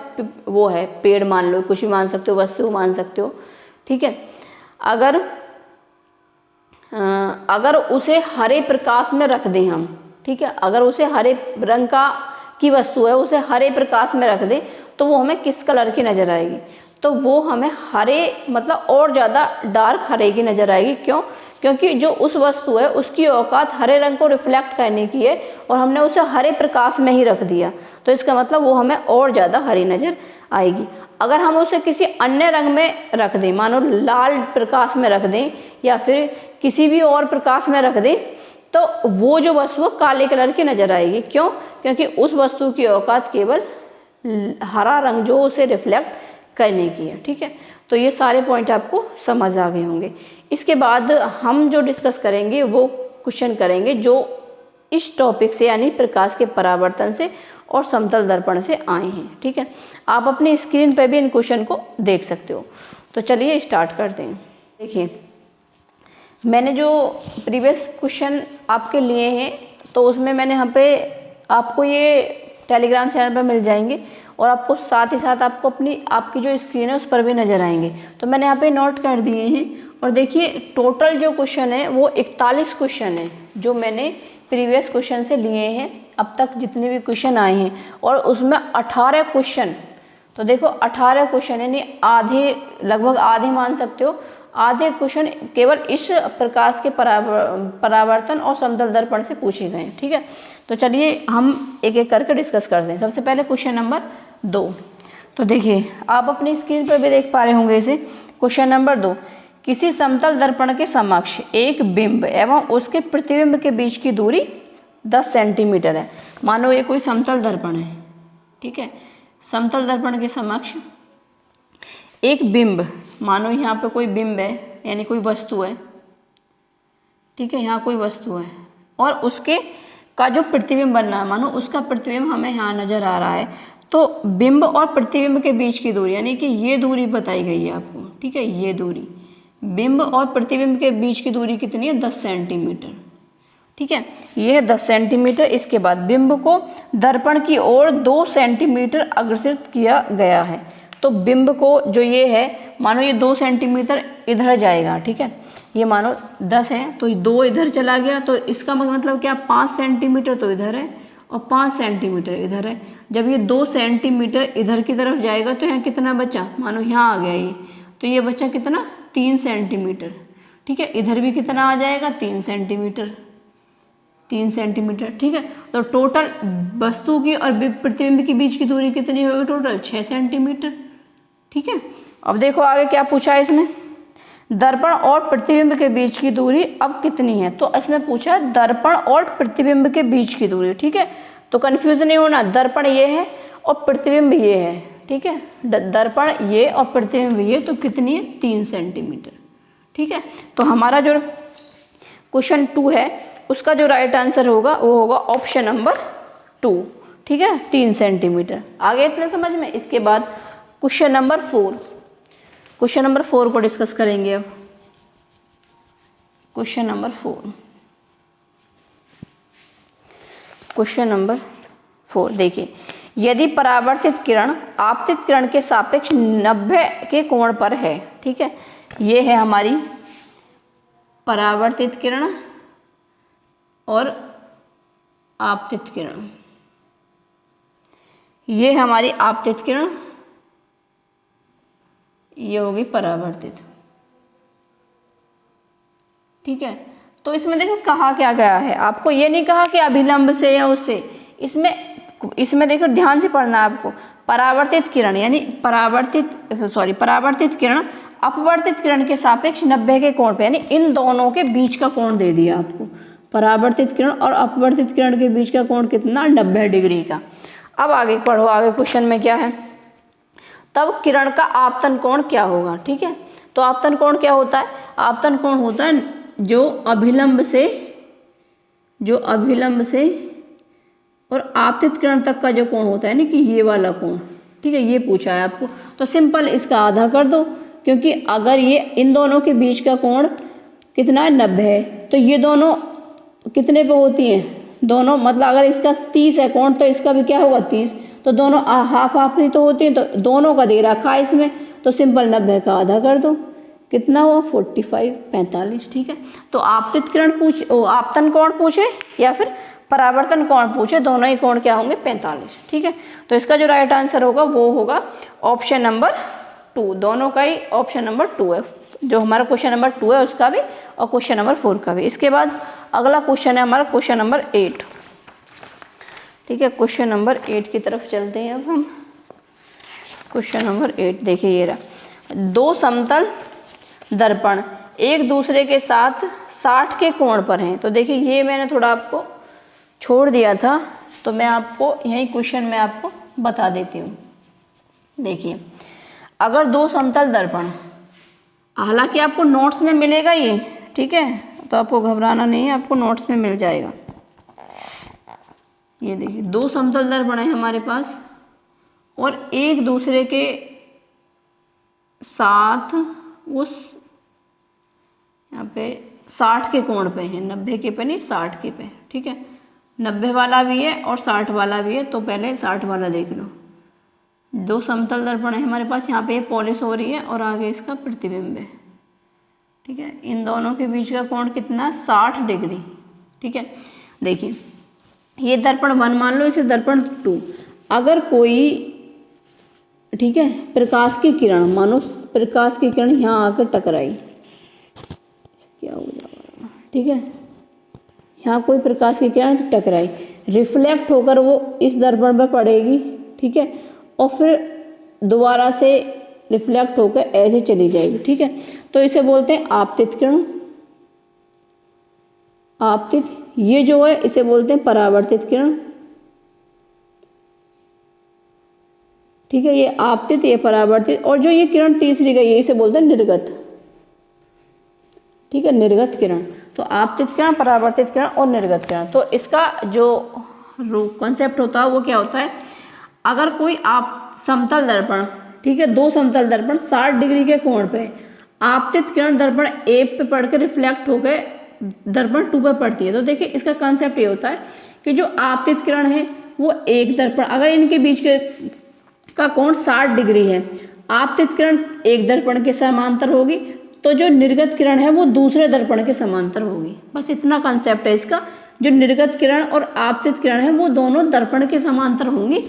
वो है पेड़, मान लो, कुछ भी मान सकते हो, वस्तु मान सकते हो। ठीक है। अगर उसे हरे प्रकाश में रख दें हम, ठीक है, अगर उसे हरे रंग की वस्तु है उसे हरे प्रकाश में रख दें तो वो हमें किस कलर की नजर आएगी? तो वो हमें हरे मतलब और ज़्यादा डार्क हरे की नज़र आएगी। क्यों? क्योंकि जो उस वस्तु है उसकी औकात हरे रंग को रिफ्लेक्ट करने की है और हमने उसे हरे प्रकाश में ही रख दिया, तो इसका मतलब वो हमें और ज़्यादा हरी नज़र आएगी। अगर हम उसे किसी अन्य रंग में रख दें, मानो लाल प्रकाश में रख दें या फिर किसी भी और प्रकाश में रख दें, तो वो जो वस्तु काले कलर की नज़र आएगी। क्यों? क्योंकि उस वस्तु की औकात केवल हरा रंग जो उसे रिफ्लेक्ट करने की है। ठीक है, तो ये सारे पॉइंट आपको समझ आ गए होंगे। इसके बाद हम जो डिस्कस करेंगे वो क्वेश्चन करेंगे जो इस टॉपिक से यानी प्रकाश के परावर्तन से और समतल दर्पण से आए हैं। ठीक है, आप अपनी स्क्रीन पर भी इन क्वेश्चन को देख सकते हो। तो चलिए स्टार्ट करते हैं। देखिए, मैंने जो प्रीवियस क्वेश्चन आपके लिए हैं तो उसमें मैंने यहाँ पे आपको ये टेलीग्राम चैनल पर मिल जाएंगे और आपको साथ ही साथ आपको आपकी जो स्क्रीन है उस पर भी नज़र आएंगे। तो मैंने यहाँ पे नोट कर दिए हैं और देखिए टोटल जो क्वेश्चन है वो 41 क्वेश्चन है जो मैंने प्रीवियस क्वेश्चन से लिए हैं अब तक जितने भी क्वेश्चन आए हैं, और उसमें 18 क्वेश्चन, तो देखो 18 क्वेश्चन यानी आधे, लगभग आधे मान सकते हो, आधे क्वेश्चन केवल इस प्रकाश के परावर्तन और समतल दर्पण से पूछे गए। ठीक है, तो चलिए हम एक एक करके डिस्कस करते हैं। सबसे पहले क्वेश्चन नंबर 2। तो देखिए आप अपनी स्क्रीन पर भी देख पा रहे होंगे इसे। क्वेश्चन नंबर 2, किसी समतल दर्पण के समक्ष एक बिंब एवं उसके प्रतिबिंब के बीच की दूरी 10 सेंटीमीटर है। मानो ये कोई समतल दर्पण है। ठीक है, समतल दर्पण के समक्ष एक बिंब, मानो यहाँ पे कोई बिंब है यानी कोई वस्तु है। ठीक है, यहाँ कोई वस्तु है और उसके का जो प्रतिबिंब बन रहा है, मानो उसका प्रतिबिंब हमें यहाँ नज़र आ रहा है। तो बिंब और प्रतिबिंब के बीच की दूरी यानी कि ये दूरी बताई गई है आपको। ठीक है, ये दूरी बिंब और प्रतिबिंब के बीच की दूरी कितनी है? 10 सेंटीमीटर। ठीक है, ये है 10 सेंटीमीटर। इसके बाद बिंब को दर्पण की ओर 2 सेंटीमीटर अग्रसित किया गया है। तो बिंब को जो ये है, मानो ये 2 सेंटीमीटर इधर जाएगा। ठीक है, ये मानो 10 है तो 2 इधर चला गया, तो इसका मतलब क्या? 5 सेंटीमीटर तो इधर है और 5 सेंटीमीटर इधर है। जब ये 2 सेंटीमीटर इधर की तरफ जाएगा तो यहाँ कितना बचा? मानो यहाँ आ गया ये, तो ये बचा कितना? 3 सेंटीमीटर। ठीक है, इधर भी कितना आ जाएगा? 3 सेंटीमीटर, 3 सेंटीमीटर। ठीक है, तो टोटल वस्तु की और प्रतिबिंब के बीच की दूरी कितनी होगी? Total 6 centimetre. ठीक है, अब देखो आगे क्या पूछा है इसमें, दर्पण और प्रतिबिंब के बीच की दूरी अब कितनी है? तो इसमें पूछा है दर्पण और प्रतिबिंब के बीच की दूरी। ठीक है, तो कंफ्यूज नहीं होना, दर्पण ये है और प्रतिबिंब ये है। ठीक है, दर्पण ये और प्रतिबिंब ये, तो कितनी है? 3 सेंटीमीटर। ठीक है, तो हमारा जो क्वेश्चन 2 है उसका जो राइट आंसर होगा वो होगा ऑप्शन नंबर 2। ठीक है, 3 सेंटीमीटर। आगे इतने समझ में। इसके बाद क्वेश्चन नंबर 4, क्वेश्चन नंबर 4 को डिस्कस करेंगे अब। क्वेश्चन नंबर 4, क्वेश्चन नंबर 4 देखिए, यदि परावर्तित किरण आपतित किरण के सापेक्ष 90 के कोण पर है। ठीक है, ये है हमारी परावर्तित किरण और आपतित किरण, ये हमारी आपतित किरण, ये होगी परावर्तित। ठीक है, तो इसमें देखो कहा क्या गया है, आपको ये नहीं कहा कि अभिलंब से या उससे, इसमें देखो ध्यान से पढ़ना है आपको। परावर्तित किरण यानी परावर्तित किरण अपवर्तित किरण के सापेक्ष 90 के कोण पे, यानी इन दोनों के बीच का कोण दे दिया आपको। परावर्तित किरण और अपवर्तित किरण के बीच का कोण कितना? 90 डिग्री का। अब आगे पढ़ो, आगे क्वेश्चन में क्या है, तब किरण का आपतन कोण क्या होगा? ठीक है, तो आपतन कोण क्या होता है? आपतन कोण होता है जो अभिलंब से और आपतित किरण तक का जो कोण होता है ना, कि ये वाला कोण। ठीक है, ये पूछा है आपको, तो सिंपल इसका आधा कर दो, क्योंकि अगर ये इन दोनों के बीच का कोण कितना है? 90 है, तो ये दोनों कितने पे होती हैं? दोनों मतलब अगर इसका 30 है कोण तो इसका भी क्या होगा? 30, तो दोनों हाफ हाफ ही तो होती है, तो दोनों का दे रखा है इसमें, तो सिंपल 90 का आधा कर दो, कितना हुआ? 45, 45। ठीक है, तो आपतित किरण आपतन कोण पूछे या फिर परावर्तन कोण पूछे, दोनों ही कोण क्या होंगे? 45। ठीक है, तो इसका जो राइट आंसर होगा वो होगा ऑप्शन नंबर 2, दोनों का ही ऑप्शन नंबर 2 है, जो हमारा क्वेश्चन नंबर 2 है उसका भी और क्वेश्चन नंबर 4 का भी। इसके बाद अगला क्वेश्चन है हमारा क्वेश्चन नंबर 8। ठीक है, क्वेश्चन नंबर 8 की तरफ चलते हैं अब हम। क्वेश्चन नंबर 8 देखिए, ये रहा, दो समतल दर्पण एक दूसरे के साथ 60 के कोण पर हैं। तो देखिए ये मैंने थोड़ा आपको छोड़ दिया था, तो मैं आपको यही क्वेश्चन में आपको बता देती हूँ। देखिए, अगर दो समतल दर्पण, हालांकि आपको नोट्स में मिलेगा ये, ठीक है, तो आपको घबराना नहीं है, आपको नोट्स में मिल जाएगा। ये देखिए, दो समतल दर्पण है हमारे पास और एक दूसरे के साथ उस यहाँ पे 60 के कोण पे है, 90 के पे नहीं 60 के पे, ठीक है, 90 वाला भी है और 60 वाला भी है। तो पहले 60 वाला देख लो। दो समतल दर्पण है हमारे पास, यहाँ पे पॉलिश हो रही है और आगे इसका प्रतिबिंब है, ठीक है। इन दोनों के बीच का कोण कितना, 60 डिग्री, ठीक है। देखिए, ये दर्पण 1 मान लो, इसे दर्पण 2। अगर कोई, ठीक है, प्रकाश की किरण, मानो प्रकाश की किरण यहाँ आकर टकराई, क्या हो जाएगा, ठीक है, यहाँ कोई प्रकाश की किरण टकराई, रिफ्लेक्ट होकर वो इस दर्पण पर पड़ेगी, ठीक है, और फिर दोबारा से रिफ्लेक्ट होकर ऐसे चली जाएगी, ठीक है। तो इसे बोलते हैं आपतित किरण। आपतित, ये जो है इसे बोलते हैं परावर्तित किरण, ठीक है। ये आपतित, ये परावर्तित, और जो ये किरण तीसरी गई है इसे बोलते हैं निर्गत, ठीक है, निर्गत किरण। तो आपतित किरण, परावर्तित किरण और निर्गत किरण। तो इसका जो कॉन्सेप्ट होता है वो क्या होता है, अगर कोई आप समतल दर्पण, ठीक है, दो समतल दर्पण 60 डिग्री के कोण पे, आपतित किरण दर्पण 1 पे पड़ के रिफ्लेक्ट होकर दर्पण 2 पे पड़ती है। तो देखिए इसका कॉन्सेप्ट ये होता है कि जो आपतित किरण है वो एक दर्पण, अगर इनके बीच के का कोण 60 डिग्री है, आपतित किरण एक दर्पण के समांतर होगी, तो जो निर्गत किरण है वो दूसरे दर्पण के समांतर होगी। बस इतना कॉन्सेप्ट है इसका। जो निर्गत किरण और आपतित किरण है वो दोनों दर्पण के समांतर होंगी।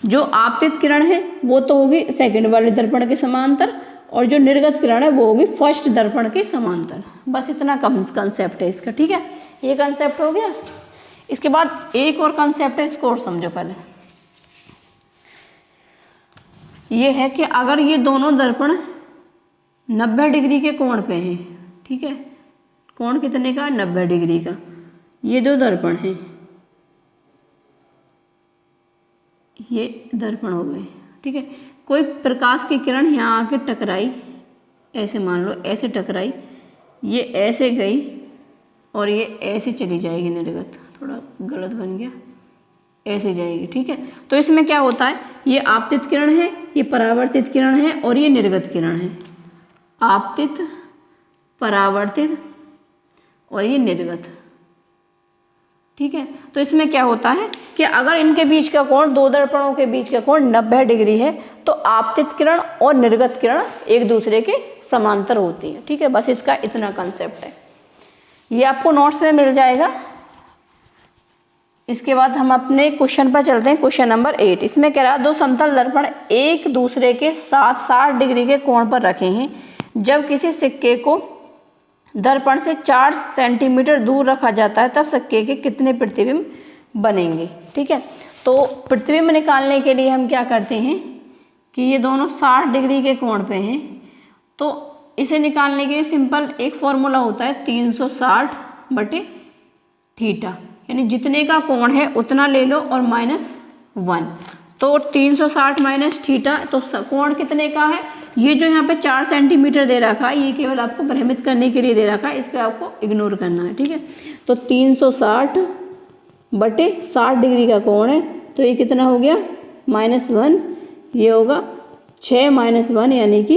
जो आपतित किरण है वो तो होगी सेकंड वाले दर्पण के समांतर, और जो निर्गत किरण है वो होगी फर्स्ट दर्पण के समांतर। बस इतना कॉन्सेप्ट है इसका, ठीक है। ये कॉन्सेप्ट हो गया। इसके बाद एक और कॉन्सेप्ट है, इसको और समझो पहले। ये है कि अगर ये दोनों दर्पण 90 डिग्री के कोण पे हैं, ठीक है, कोण कितने का, 90 डिग्री का, ये दो दर्पण हैं, ये दर्पण हो गए, ठीक है। कोई प्रकाश की किरण यहाँ आके टकराई, ऐसे मान लो, ऐसे टकराई, ये ऐसे गई और ये ऐसे चली जाएगी निर्गत, थोड़ा गलत बन गया, ऐसे जाएगी, ठीक है। तो इसमें क्या होता है, ये आपतित किरण है, ये परावर्तित किरण है और ये निर्गत किरण है। आपतित, परावर्तित और ये निर्गत, ठीक है। तो इसमें क्या होता है कि अगर इनके बीच का कोण, दो दर्पणों के बीच का कोण 90 डिग्री है, तो आपतित किरण और निर्गत किरण एक दूसरे के समांतर होती है, ठीक है। बस इसका इतना कंसेप्ट है, ये आपको नोट्स में मिल जाएगा। इसके बाद हम अपने क्वेश्चन पर चलते हैं, क्वेश्चन नंबर 8। इसमें कह रहा है, दो समतल दर्पण एक दूसरे के साथ 60 डिग्री के कोण पर रखे हैं। जब किसी सिक्के को दर्पण से 4 सेंटीमीटर दूर रखा जाता है, तब सिक्के के कितने प्रतिबिंब बनेंगे, ठीक है। तो प्रतिबिंब निकालने के लिए हम क्या करते हैं कि ये दोनों 60 डिग्री के कोण पे हैं, तो इसे निकालने के लिए सिंपल एक फॉर्मूला होता है, 360 बटे थीटा, यानी जितने का कोण है उतना ले लो और -1। तो 360 माइनस थीटा, तो कोण कितने का है, ये जो यहाँ पे 4 सेंटीमीटर दे रखा है, ये केवल आपको भ्रमित करने के लिए दे रखा है, इस पर आपको इग्नोर करना है, ठीक है। तो 360 बटे 60 डिग्री का कोण है, तो ये कितना हो गया, -1, ये होगा 6 - 1 यानी कि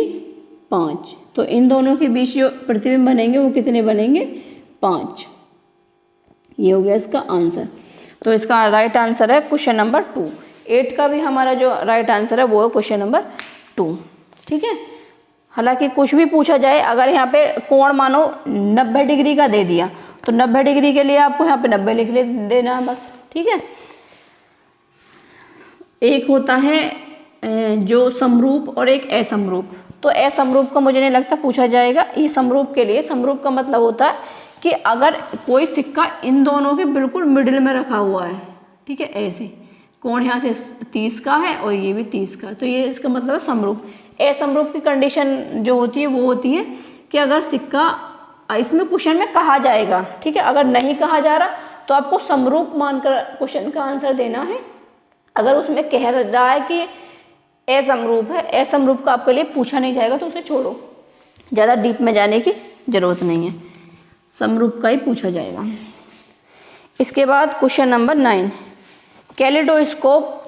5। तो इन दोनों के बीच जो प्रतिबिंब बनेंगे वो कितने बनेंगे, 5। ये हो गया इसका आंसर। तो इसका राइट आंसर है क्वेश्चन नंबर 2। 8 का भी हमारा जो राइट आंसर है वो है क्वेश्चन नंबर 2, ठीक है। हालांकि कुछ भी पूछा जाए, अगर यहाँ पे कोण मानो 90 डिग्री का दे दिया, तो 90 डिग्री के लिए आपको यहाँ पे 90 लिख देना बस, ठीक है। एक होता है जो समरूप और एक असमरूप। तो असमरूप का मुझे नहीं लगता पूछा जाएगा। ये समरूप के लिए, समरूप का मतलब होता है कि अगर कोई सिक्का इन दोनों के बिल्कुल मिडिल में रखा हुआ है, ठीक है, ऐसे कोण यहाँ से 30 का है और ये भी 30 का, तो ये इसका मतलब है समरूप। असमरूप की कंडीशन जो होती है वो होती है कि अगर सिक्का, इसमें क्वेश्चन में कहा जाएगा, ठीक है, अगर नहीं कहा जा रहा तो आपको समरूप मानकर क्वेश्चन का आंसर देना है। अगर उसमें कह रहा है कि असमरूप है, असमरूप का आपके लिए पूछा नहीं जाएगा तो उसे छोड़ो, ज़्यादा डीप में जाने की जरूरत नहीं है, समरूप का ही पूछा जाएगा। इसके बाद क्वेश्चन नंबर 9, कैलिडोस्कोप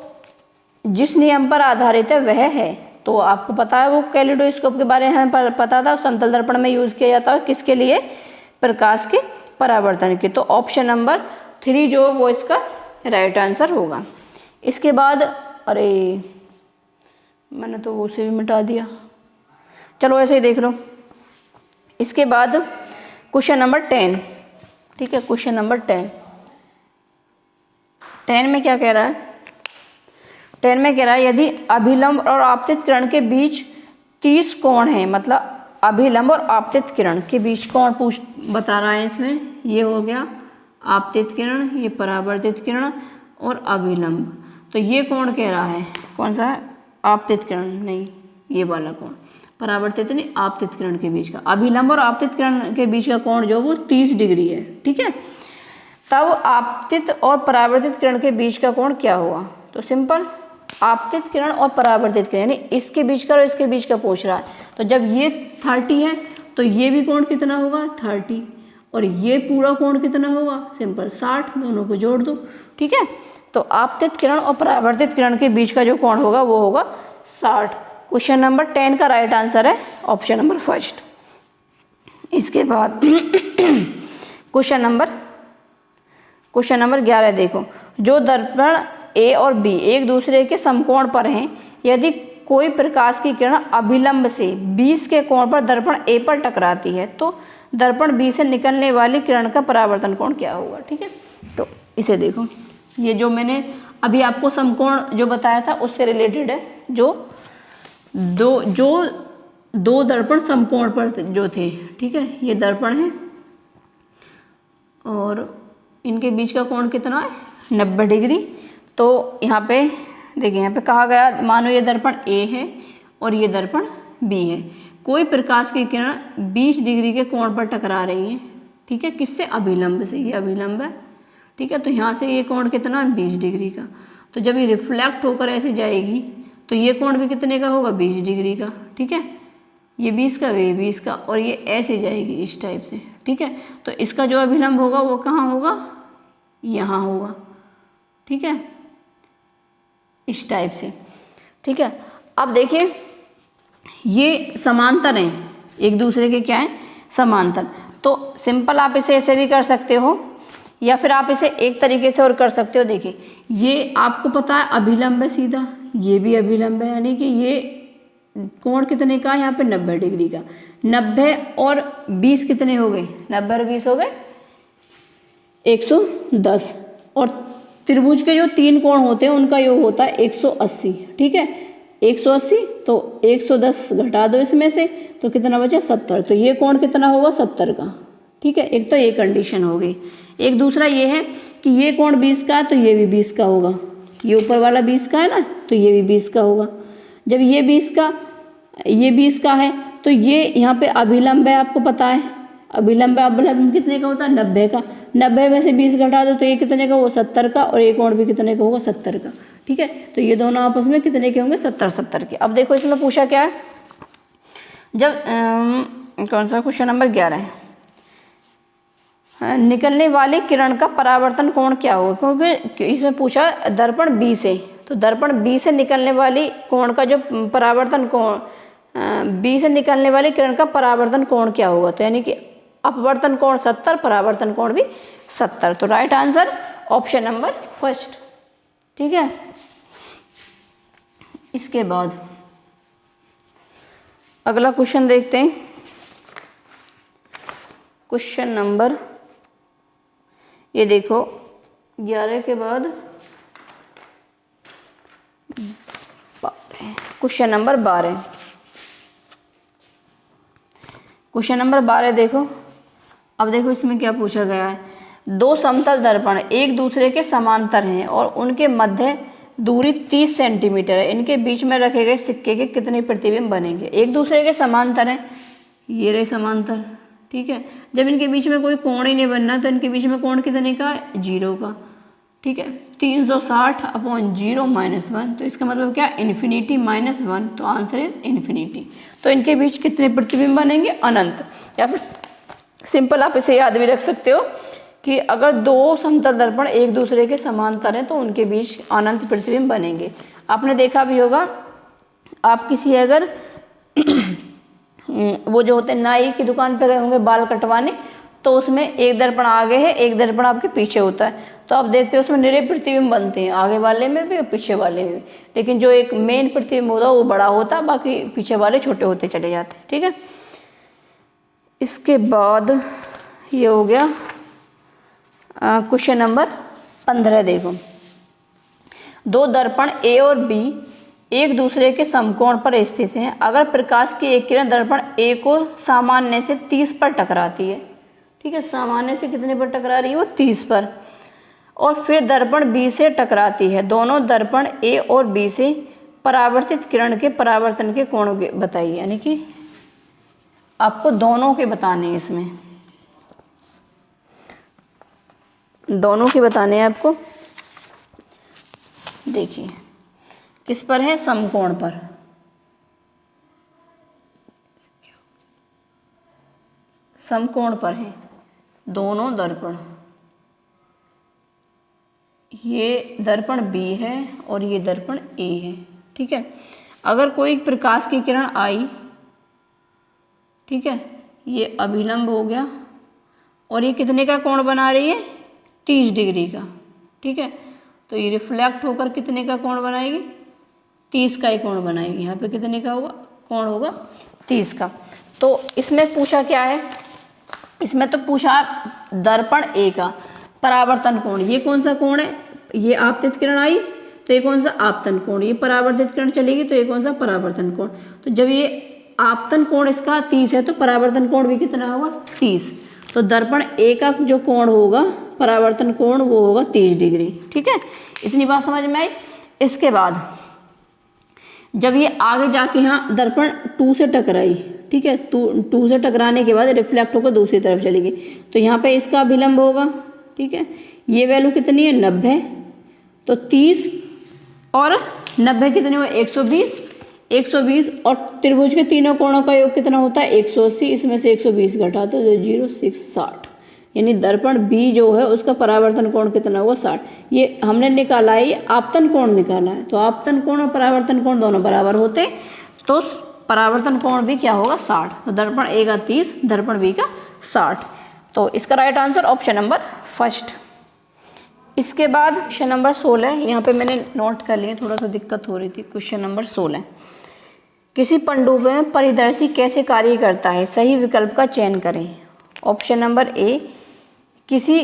जिस नियम पर आधारित है वह है। तो आपको पता है वो कैलिडोस्कोप के बारे में हमें पता था, समतल दर्पण में यूज किया जाता है किसके लिए, प्रकाश के परावर्तन के। तो ऑप्शन नंबर 3 जो वो इसका राइट आंसर होगा। इसके बाद, अरे मैंने तो उसे भी मिटा दिया, चलो ऐसे ही देख लो। इसके बाद क्वेश्चन नंबर 10, ठीक है, क्वेश्चन नंबर 10 में क्या कह रहा है, 10 में कह रहा है यदि अभिलंब और आपतित किरण के बीच 30 कोण है, मतलब अभिलंब और आपतित किरण के बीच कोण बता रहा है इसमें। ये हो गया आपतित किरण, ये परावर्तित किरण और अभिलंब। तो ये कोण कह रहा है कौन सा है, आपतित किरण नहीं, ये वाला कोण, परावर्तित नहीं, आपतित किरण के बीच का। अभिलंब और आपतित किरण के बीच का कोण जो वो 30 डिग्री है, ठीक है। तब आपतित और परावर्तित किरण के बीच का कोण क्या हुआ, तो सिंपल, आपतित किरण और परावर्तित किरण यानी इसके बीच का और इसके बीच का पूछ रहा है। तो जब ये 30 है तो ये भी कोण कितना होगा 30, और ये पूरा कोण कितना होगा, सिंपल 60, दोनों को जोड़ दो, ठीक है। तो आपतित किरण और परावर्तित किरण के बीच का जो कोण होगा वो होगा 60। क्वेश्चन नंबर 10 का राइट आंसर है ऑप्शन नंबर 1। इसके बाद क्वेश्चन नंबर 11 देखो, जो दर्पण ए और बी एक दूसरे के समकोण पर हैं, यदि कोई प्रकाश की किरण अभिलंब से 20 के कोण पर दर्पण ए पर टकराती है तो दर्पण बी से निकलने वाली किरण का परावर्तन कोण क्या होगा, ठीक है। तो इसे देखो, ये जो मैंने अभी आपको समकोण जो बताया था उससे रिलेटेड है, जो दो दर्पण समकोण पर जो थे, ठीक है, ये दर्पण है और इनके बीच का कोण कितना है 90 डिग्री। तो यहाँ पे देखिए, यहाँ पे कहा गया मानो ये दर्पण ए है और ये दर्पण बी है, कोई प्रकाश की किरण 20 डिग्री के कोण पर टकरा रही है, ठीक है, किससे, अभिलंब से, ये अभिलंब है, ठीक है। तो यहाँ से ये कोण कितना है 20 डिग्री का। तो जब ये रिफ्लेक्ट होकर ऐसे जाएगी तो ये कोण भी कितने का होगा 20 डिग्री का, ठीक है, ये 20 का, ये 20 का, और ये ऐसे जाएगी इस टाइप से, ठीक है। तो इसका जो अभिलंब होगा वो कहाँ होगा, यहाँ होगा, ठीक है, इस टाइप से, ठीक है। अब देखिए ये समांतर हैं एक दूसरे के, क्या है, समांतर। तो सिंपल आप इसे ऐसे भी कर सकते हो या फिर आप इसे एक तरीके से और कर सकते हो। देखिए ये आपको पता है अभिलंब है सीधा, ये भी अभिलंब है, यानी कि ये कोण कितने का है यहाँ पे 90 डिग्री का। 90 और 20 कितने हो गए, 90 और 20 हो गए 110। और त्रिभुज के जो 3 कोण होते हैं उनका योग होता है 180, ठीक है, 180। तो 110 घटा दो इसमें से तो कितना बचा 70। तो ये कोण कितना होगा 70 का, ठीक है। एक तो ये कंडीशन हो गई। एक दूसरा ये है कि ये कोण 20 का है तो ये भी 20 का होगा, ये ऊपर वाला 20 का है ना, तो ये भी 20 का होगा। जब ये 20 का है तो ये यहाँ पे अभिलंब है, आपको पता है अभिलंब कितने का होता है 90 का। 90 में से 20 घटा दो तो ये कितने का, वो 70 का, और एक कोण भी कितने का होगा 70 का, ठीक है। तो ये दोनों आपस में कितने के होंगे 70 के। अब देखो इसमें पूछा क्या है, जब कौन सा क्वेश्चन नंबर 11 है, निकलने वाली किरण का परावर्तन कोण क्या होगा, क्योंकि इसमें पूछा दर्पण बी से, तो दर्पण बी से निकलने वाली कोण का जो परावर्तन कोण, बी से निकलने वाली किरण का परावर्तन कोण क्या होगा। तो यानी कि अपवर्तन कोण 70, परावर्तन कोण भी 70। तो राइट आंसर ऑप्शन नंबर 1, ठीक है। इसके बाद अगला क्वेश्चन देखते हैं, क्वेश्चन नंबर, ये देखो 11 के बाद 12 क्वेश्चन नंबर 12। क्वेश्चन नंबर 12 देखो। अब देखो इसमें क्या पूछा गया है। दो समतल दर्पण एक दूसरे के समांतर हैं और उनके मध्य दूरी 30 सेंटीमीटर है। इनके बीच में रखे गए सिक्के के कितने प्रतिबिंब बनेंगे। एक दूसरे के समांतर हैं, ये रहे समांतर, ठीक है। जब इनके बीच में कोई कोण ही नहीं बनना तो इनके बीच में कोण कितने का, 0 का, ठीक है। 360/0 - 1, तो इसका मतलब क्या, इन्फिनिटी -1, तो आंसर इज इन्फिनिटी। तो इनके बीच कितने प्रतिबिंब बनेंगे, अनंत। या फिर सिंपल आप इसे याद भी रख सकते हो कि अगर दो समतल दर्पण एक दूसरे के समांतर हैं तो उनके बीच अनंत प्रतिबिंब बनेंगे। आपने देखा भी होगा, आप किसी अगर वो जो होते हैं नाई की दुकान पे गए होंगे बाल कटवाने, तो उसमें एक दर्पण आगे है, एक दर्पण आपके पीछे होता है, तो आप देखते हो उसमें निरे प्रतिबिंब बनते हैं, आगे वाले में भी और पीछे वाले में भी। लेकिन जो एक मेन प्रतिबिंब होता है वो बड़ा होता है, बाकी पीछे वाले छोटे होते चले जाते हैं, ठीक है। इसके बाद ये हो गया क्वेश्चन नंबर 15। देखो, दो दर्पण ए और बी एक दूसरे के समकोण पर स्थित हैं। अगर प्रकाश की एक किरण दर्पण ए को सामान्य से 30 पर टकराती है, ठीक है, सामान्य से कितने पर टकरा रही है वो, 30 पर, और फिर दर्पण बी से टकराती है। दोनों दर्पण ए और बी से परावर्तित किरण के परावर्तन के कोण बताइए। यानी कि आपको दोनों के बताने हैं, इसमें दोनों के बताने हैं आपको। देखिए किस पर है, समकोण पर। समकोण पर है दोनों दर्पण, ये दर्पण B है और ये दर्पण A है, ठीक है। अगर कोई प्रकाश की किरण आई, ठीक है, ये अभिलंब हो गया और ये कितने का कोण बना रही है, 30 डिग्री का, ठीक है। तो ये रिफ्लेक्ट होकर कितने का कोण बनाएगी, 30 का ही कोण बनाएगी। यहाँ पे कितने का होगा, कोण होगा 30 का। तो इसमें पूछा क्या है, इसमें तो पूछा दर्पण A का परावर्तन कोण। ये कौन सा कोण है, ये आपतित किरण आई तो ये कौन सा, आपतन कोण। ये परावर्तित किरण चलेगी तो ये कौन सा, परावर्तन कोण। तो जब ये आपतन कोण इसका 30 है तो परावर्तन कोण भी कितना होगा, 30। तो दर्पण A का जो कोण होगा, परावर्तन कोण, वो होगा 30 डिग्री, ठीक है। इतनी बात समझ में आई। इसके बाद जब ये आगे जाके यहाँ दर्पण 2 से टकराई, ठीक है, 2 से टकराने के बाद रिफ्लेक्ट होकर दूसरी तरफ चलेगी, तो यहाँ पे इसका अभिलंब होगा, ठीक है। ये वैल्यू कितनी है, 90, तो 30 और 90 कितने हुए, 120। 120 और त्रिभुज के तीनों कोणों का योग कितना होता है, 180। इसमें से 120 घटा तो 0 6 60, यानी दर्पण B जो है उसका परावर्तन कोण कितना होगा, 60। ये हमने निकाला है, ये आपतन कोण निकाला है, तो आपतन कोण और परावर्तन कोण दोनों बराबर होते, तो परावर्तन कोण भी क्या होगा, 60। तो दर्पण A का 30, दर्पण B का 60। तो इसका right answer option number first. इसके बाद क्वेश्चन नंबर 16, यहाँ पे मैंने नोट कर लिया, थोड़ा सा दिक्कत हो रही थी। क्वेश्चन नंबर 16, किसी पनडुब्बी में परिदर्शी कैसे कार्य करता है, सही विकल्प का चयन करें। ऑप्शन नंबर A, किसी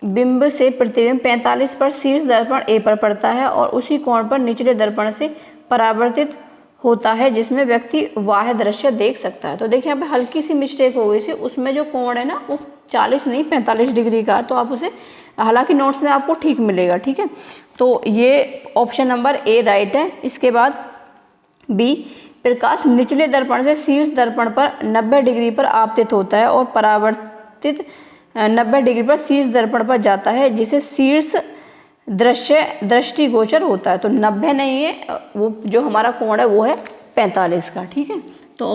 बिंब से प्रतिबिंब 45 पर शीर्ष दर्पण A पर पड़ता है और उसी कोण पर निचले दर्पण से परावर्तित होता है जिसमें व्यक्ति बाह्य दृश्य देख सकता है। तो देखिए यहाँ पे हल्की सी मिस्टेक हो गई थी, उसमें जो कोण है ना वो 40 नहीं 45 डिग्री का, तो आप उसे, हालांकि नोट्स में आपको ठीक मिलेगा, ठीक है। तो ये ऑप्शन नंबर A राइट है। इसके बाद B, प्रकाश निचले दर्पण से शीर्ष दर्पण पर 90 डिग्री पर आपतित होता है और परावर्तित 90 डिग्री पर शीर्ष दर्पण पर जाता है जिसे शीर्ष दृश्य दृष्टिगोचर होता है। तो 90 नहीं है, वो जो हमारा कोण है वो है 45 का, ठीक है। तो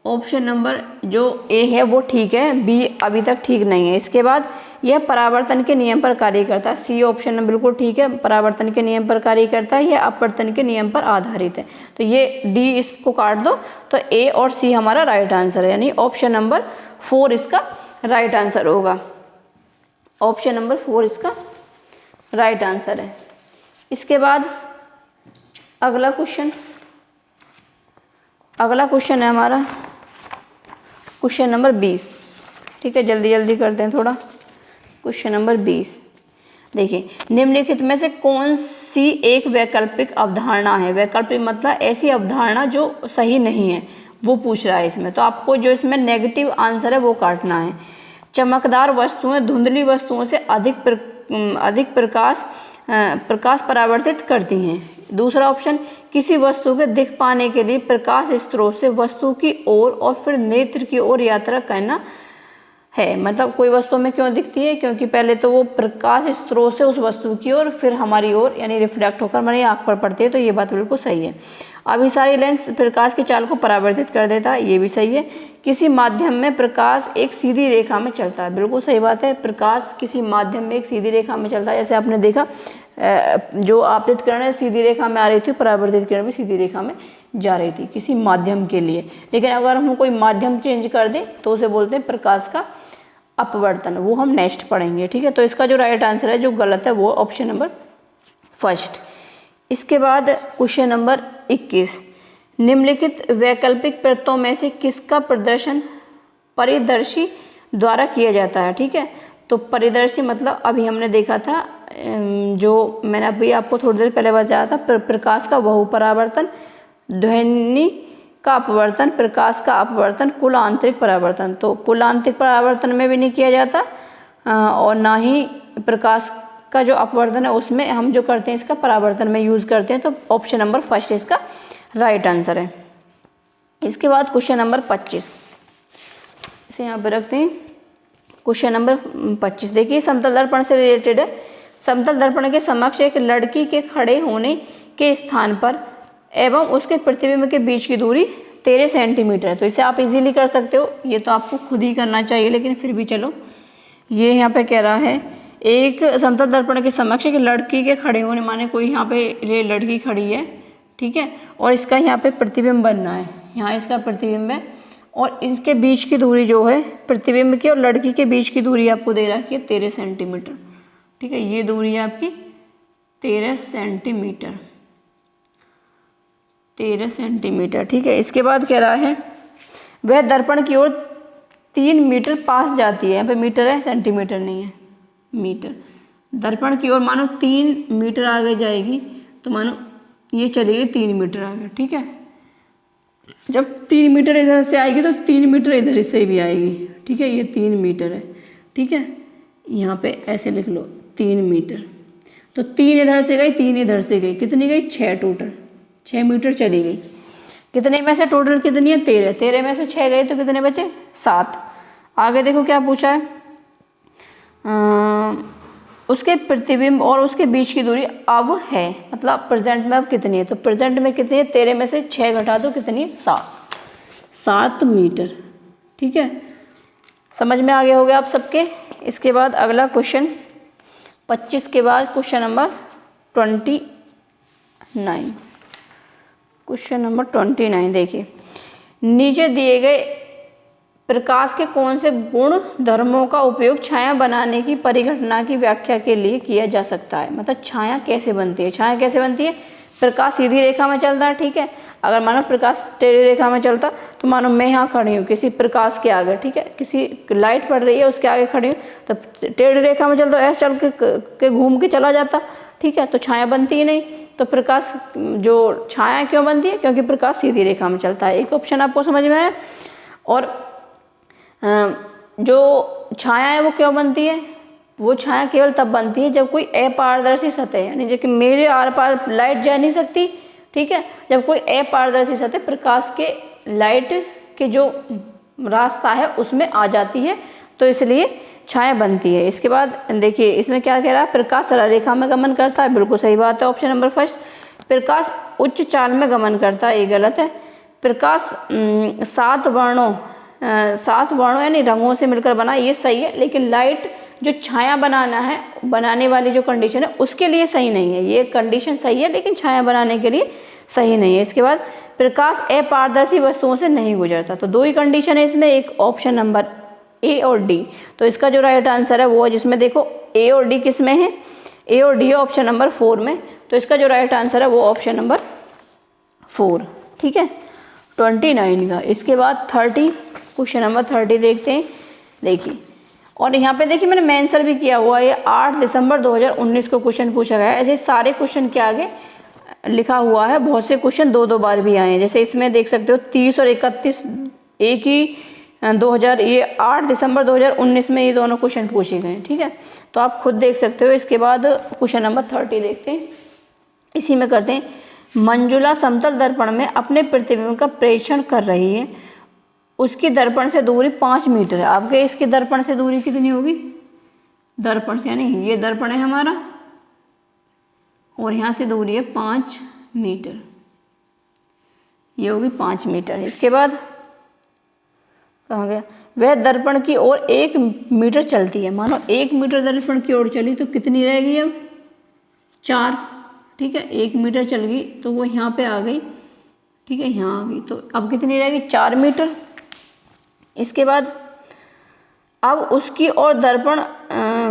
ऑप्शन नंबर जो A है वो ठीक है, B अभी तक ठीक नहीं है। इसके बाद यह परावर्तन के नियम पर कार्य करता है, C ऑप्शन में बिल्कुल ठीक है, परावर्तन के नियम पर कार्य करता है, यह अपवर्तन के नियम पर आधारित है। तो ये D इसको काट दो, तो A और C हमारा राइट आंसर है, यानी ऑप्शन नंबर 4 इसका राइट आंसर होगा। ऑप्शन नंबर 4 इसका राइट आंसर है। इसके बाद अगला क्वेश्चन है हमारा क्वेश्चन नंबर 20, ठीक है, जल्दी जल्दी करते हैं थोड़ा। क्वेश्चन नंबर 20, देखिए, निम्नलिखित में से कौन सी एक वैकल्पिक अवधारणा है? वैकल्पिक मतलब ऐसी अवधारणा जो सही नहीं है, वो पूछ रहा है इसमें। तो आपको जो इसमें नेगेटिव आंसर है वो काटना है। चमकदार वस्तुएं धुंधली वस्तुओं से अधिक प्रकाश परावर्तित करती हैं। दूसरा ऑप्शन, किसी वस्तु के दिख पाने के लिए प्रकाश स्रोत से वस्तु की ओर और फिर नेत्र की ओर यात्रा करना है। मतलब कोई वस्तु में क्यों दिखती है? क्योंकि पहले तो वो प्रकाश स्रोत से उस वस्तु की ओर फिर हमारी ओर यानी रिफ्लेक्ट होकर हमारी आंख पर पड़ती है। तो ये बात बिल्कुल सही है। अभिसारी लेंस प्रकाश की चाल को परावर्तित कर देता है, ये भी सही है। किसी माध्यम में प्रकाश एक सीधी रेखा में चलता है, बिल्कुल सही बात है। प्रकाश किसी माध्यम में एक सीधी रेखा में चलता है। जैसे आपने देखा जो आपतित किरण सीधी रेखा में आ रही थी, परावर्तित किरण भी सीधी रेखा में जा रही थी किसी माध्यम के लिए। लेकिन अगर हम कोई माध्यम चेंज कर दें तो उसे बोलते हैं प्रकाश का अपवर्तन। वो हम नेक्स्ट पढ़ेंगे, ठीक है। तो इसका जो राइट आंसर है, जो गलत है, वो ऑप्शन नंबर फर्स्ट। इसके बाद क्वेश्चन नंबर 21, निम्नलिखित वैकल्पिक परतों में से किसका प्रदर्शन परिदर्शी द्वारा किया जाता है? ठीक है, तो परिदर्शी मतलब अभी हमने देखा था, जो मैंने अभी आपको थोड़ी देर पहले बताया था, प्रकाश का बहुपरावर्तन, ध्वनि का अपवर्तन, प्रकाश का अपवर्तन, कुल आंतरिक परावर्तन। तो कुल आंतरिक परावर्तन में भी नहीं किया जाता और ना ही प्रकाश का जो अपवर्तन है उसमें हम जो करते हैं इसका परावर्तन में यूज करते हैं। तो ऑप्शन नंबर फर्स्ट इसका राइट आंसर है। इसके बाद क्वेश्चन नंबर 25, इसे यहाँ पे रखते हैं। क्वेश्चन नंबर 25 देखिए, समतल दर्पण से रिलेटेड है। समतल दर्पण के समक्ष एक लड़की के खड़े होने के स्थान पर एवं उसके प्रतिबिंब के बीच की दूरी 13 सेंटीमीटर है। तो इसे आप इजीली कर सकते हो, ये तो आपको खुद ही करना चाहिए, लेकिन फिर भी चलो। ये यहाँ पे कह रहा है एक समतल दर्पण के समक्ष एक लड़की के खड़े होने, माने कोई यहाँ पे ये लड़की खड़ी है, ठीक है, और इसका यहाँ पे प्रतिबिंब बनना है, यहाँ इसका प्रतिबिंब है और इसके बीच की दूरी जो है प्रतिबिंब की और लड़की के बीच की दूरी आपको दे रखी है 13 सेंटीमीटर, ठीक है। ये दूरी है आपकी 13 सेंटीमीटर, 13 सेंटीमीटर, ठीक है। इसके बाद कह रहा है वह दर्पण की ओर 3 मीटर पास जाती है। यहाँ पे मीटर है, सेंटीमीटर नहीं है, मीटर। दर्पण की ओर मानो 3 मीटर आगे जाएगी, तो मानो ये चलेगी 3 मीटर आगे, ठीक है। जब 3 मीटर इधर से आएगी तो 3 मीटर इधर से भी आएगी, ठीक है। ये 3 मीटर है, ठीक है। यहाँ पे ऐसे लिख लो 3 मीटर। तो 3 इधर से गई, 3 इधर से गई, कितनी गई? 6 टोटल, 6 मीटर चली गई। कितने में से टोटल कितनी है? 13। 13 में से 6 गए तो कितने बचे? 7। आगे देखो क्या पूछा है, उसके प्रतिबिंब और उसके बीच की दूरी अब है, मतलब प्रेजेंट में अब कितनी है? तो प्रेजेंट में कितनी है? 13 में से 6 घटा दो, कितनी है? 7 मीटर, ठीक है। समझ में आ गया होगा आप सबके। इसके बाद अगला क्वेश्चन 25 के बाद क्वेश्चन नंबर 29। क्वेश्चन नंबर 29 देखिए, नीचे दिए गए प्रकाश के कौन से गुण धर्मों का उपयोग छाया बनाने की परिघटना की व्याख्या के लिए किया जा सकता है? मतलब छाया कैसे बनती है? छाया कैसे बनती है? प्रकाश सीधी रेखा में चलता है, ठीक है। अगर मानो प्रकाश टेढ़ी रेखा में चलता, तो मानो मैं यहाँ खड़ी हूँ किसी प्रकाश के आगे, ठीक है, किसी लाइट पड़ रही है उसके आगे खड़ी हूँ, तो टेढ़ी रेखा में चलता, ऐसे चल के घूम के चला जाता, ठीक है, तो छाया बनती ही नहीं। तो प्रकाश जो छाया क्यों बनती है? क्योंकि प्रकाश सीधी रेखा में चलता है। एक ऑप्शन आपको समझ में आया। और जो छाया है वो क्यों बनती है? वो छाया केवल तब बनती है जब कोई अपारदर्शी सतह, यानी जो कि मेरे आर पार लाइट जा नहीं सकती, ठीक है, जब कोई अपारदर्शी सतह प्रकाश के लाइट के जो रास्ता है उसमें आ जाती है, तो इसलिए छाया बनती है। इसके बाद देखिए इसमें क्या कह रहा है, प्रकाश सरल रेखा में गमन करता है, बिल्कुल सही बात है, ऑप्शन नंबर फर्स्ट। प्रकाश उच्च चाल में गमन करता है, ये गलत है। प्रकाश 7 वर्णों यानी रंगों से मिलकर बना, ये सही है, लेकिन लाइट जो छाया बनाना है, बनाने वाली जो कंडीशन है उसके लिए सही नहीं है। ये कंडीशन सही है लेकिन छाया बनाने के लिए सही नहीं है। इसके बाद प्रकाश अपारदर्शी वस्तुओं से नहीं गुजरता, तो 2 ही कंडीशन है इसमें, एक ऑप्शन नंबर ए और डी। तो इसका जो राइट आंसर है वो, जिसमें देखो ए और डी किस में है, ए और डी ऑप्शन नंबर 4 में, तो इसका जो राइट आंसर है वो ऑप्शन नंबर 4, ठीक है, 29 का। इसके बाद 30, क्वेश्चन नंबर 30 देखते हैं। देखिए और यहाँ पे देखिए मैंने मेंशन भी किया हुआ है, ये 8 दिसंबर 2019 को क्वेश्चन पूछा गया है। ऐसे सारे क्वेश्चन के आगे लिखा हुआ है, बहुत से क्वेश्चन 2-2 बार भी आए हैं। जैसे इसमें देख सकते हो 30 और 31 एक ही 2000 ये 8 दिसंबर 2019 में ये दोनों क्वेश्चन पूछे गए हैं। ठीक है, तो आप खुद देख सकते हो। इसके बाद क्वेश्चन नंबर 30 देखते हैं, इसी में करते हैं। मंजुला समतल दर्पण में अपने प्रतिबिंब का प्रेक्षण कर रही है, उसकी दर्पण से दूरी 5 मीटर है। आपके इसकी दर्पण से दूरी कितनी होगी? दर्पण से यानी ये दर्पण है हमारा और यहाँ से दूरी है 5 मीटर, ये होगी 5 मीटर। इसके बाद कहाँ गया? वह दर्पण की ओर 1 मीटर चलती है। मानो 1 मीटर दर्पण की ओर चली तो कितनी रहेगी अब? 4। ठीक है, 1 मीटर चल गई तो वो यहाँ पे आ गई। ठीक है, यहाँ आ गई तो अब कितनी रहेगी? 4 मीटर। इसके बाद अब उसकी और दर्पण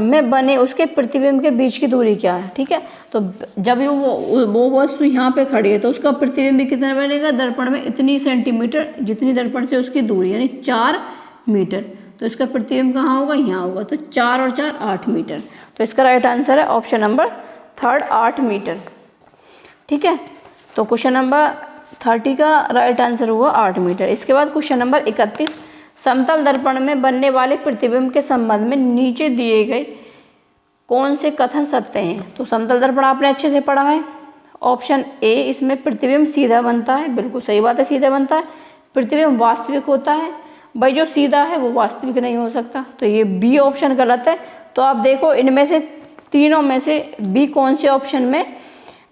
में बने उसके प्रतिबिंब के बीच की दूरी क्या है? ठीक है, तो जब वो वस्तु यहाँ पे खड़ी है तो उसका प्रतिबिंब भी कितना बनेगा? दर्पण में इतनी सेंटीमीटर जितनी दर्पण से उसकी दूरी, यानी 4 मीटर। तो इसका प्रतिबिंब कहाँ होगा? यहाँ होगा। तो 4 और 4 8 मीटर। तो इसका राइट आंसर है ऑप्शन नंबर 3 8 मीटर। ठीक है, तो क्वेश्चन नंबर 30 का राइट आंसर हुआ 8 मीटर। इसके बाद क्वेश्चन नंबर 31, समतल दर्पण में बनने वाले प्रतिबिंब के संबंध में नीचे दिए गए कौन से कथन सत्य हैं? तो समतल दर्पण आपने अच्छे से पढ़ा है। ऑप्शन ए, इसमें प्रतिबिंब सीधा बनता है। बिल्कुल सही बात है, सीधा बनता है। प्रतिबिंब वास्तविक होता है। भाई जो सीधा है वो वास्तविक नहीं हो सकता, तो ये बी ऑप्शन गलत है। तो आप देखो इनमें से तीनों में से बी कौन से ऑप्शन में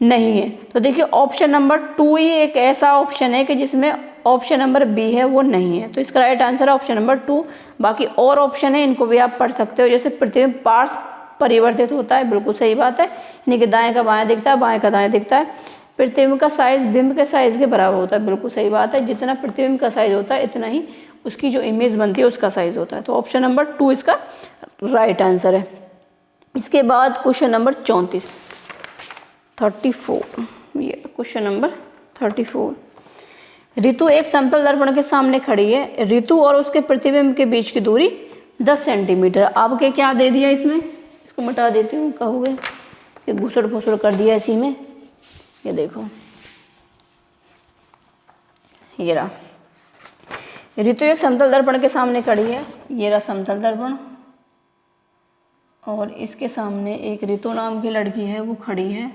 नहीं है? तो देखिए ऑप्शन नंबर 2 ही एक ऐसा ऑप्शन है कि जिसमें ऑप्शन नंबर बी है वो नहीं है। तो इसका राइट आंसर है ऑप्शन नंबर 2। बाकी और ऑप्शन है, इनको भी आप पढ़ सकते हो। जैसे प्रतिबिंब पार्श्व परिवर्तित होता है, बिल्कुल सही बात है, यानी कि दाएं का बाएं दिखता है, बाएं का दाएं दिखता है। प्रतिबिंब का साइज बिंब के साइज के बराबर होता है, बिल्कुल सही बात है। जितना प्रतिबिंब का साइज होता है इतना ही उसकी जो इमेज बनती है उसका साइज होता है। तो ऑप्शन नंबर 2 इसका राइट आंसर है। इसके बाद क्वेश्चन नंबर 34 ये क्वेश्चन नंबर 34। ऋतु एक समतल दर्पण के सामने खड़ी है। ऋतु और उसके प्रतिबिंब के बीच की दूरी 10 सेंटीमीटर। अब के क्या दे दिया इसमें? इसको मिटा देती हूँ, कहोगे कि घुसड़ फुसड़ कर दिया इसी में। ये देखो, ये रहा ऋतु एक समतल दर्पण के सामने खड़ी है। ये रहा समतल दर्पण और इसके सामने एक ऋतु नाम की लड़की है, वो खड़ी है।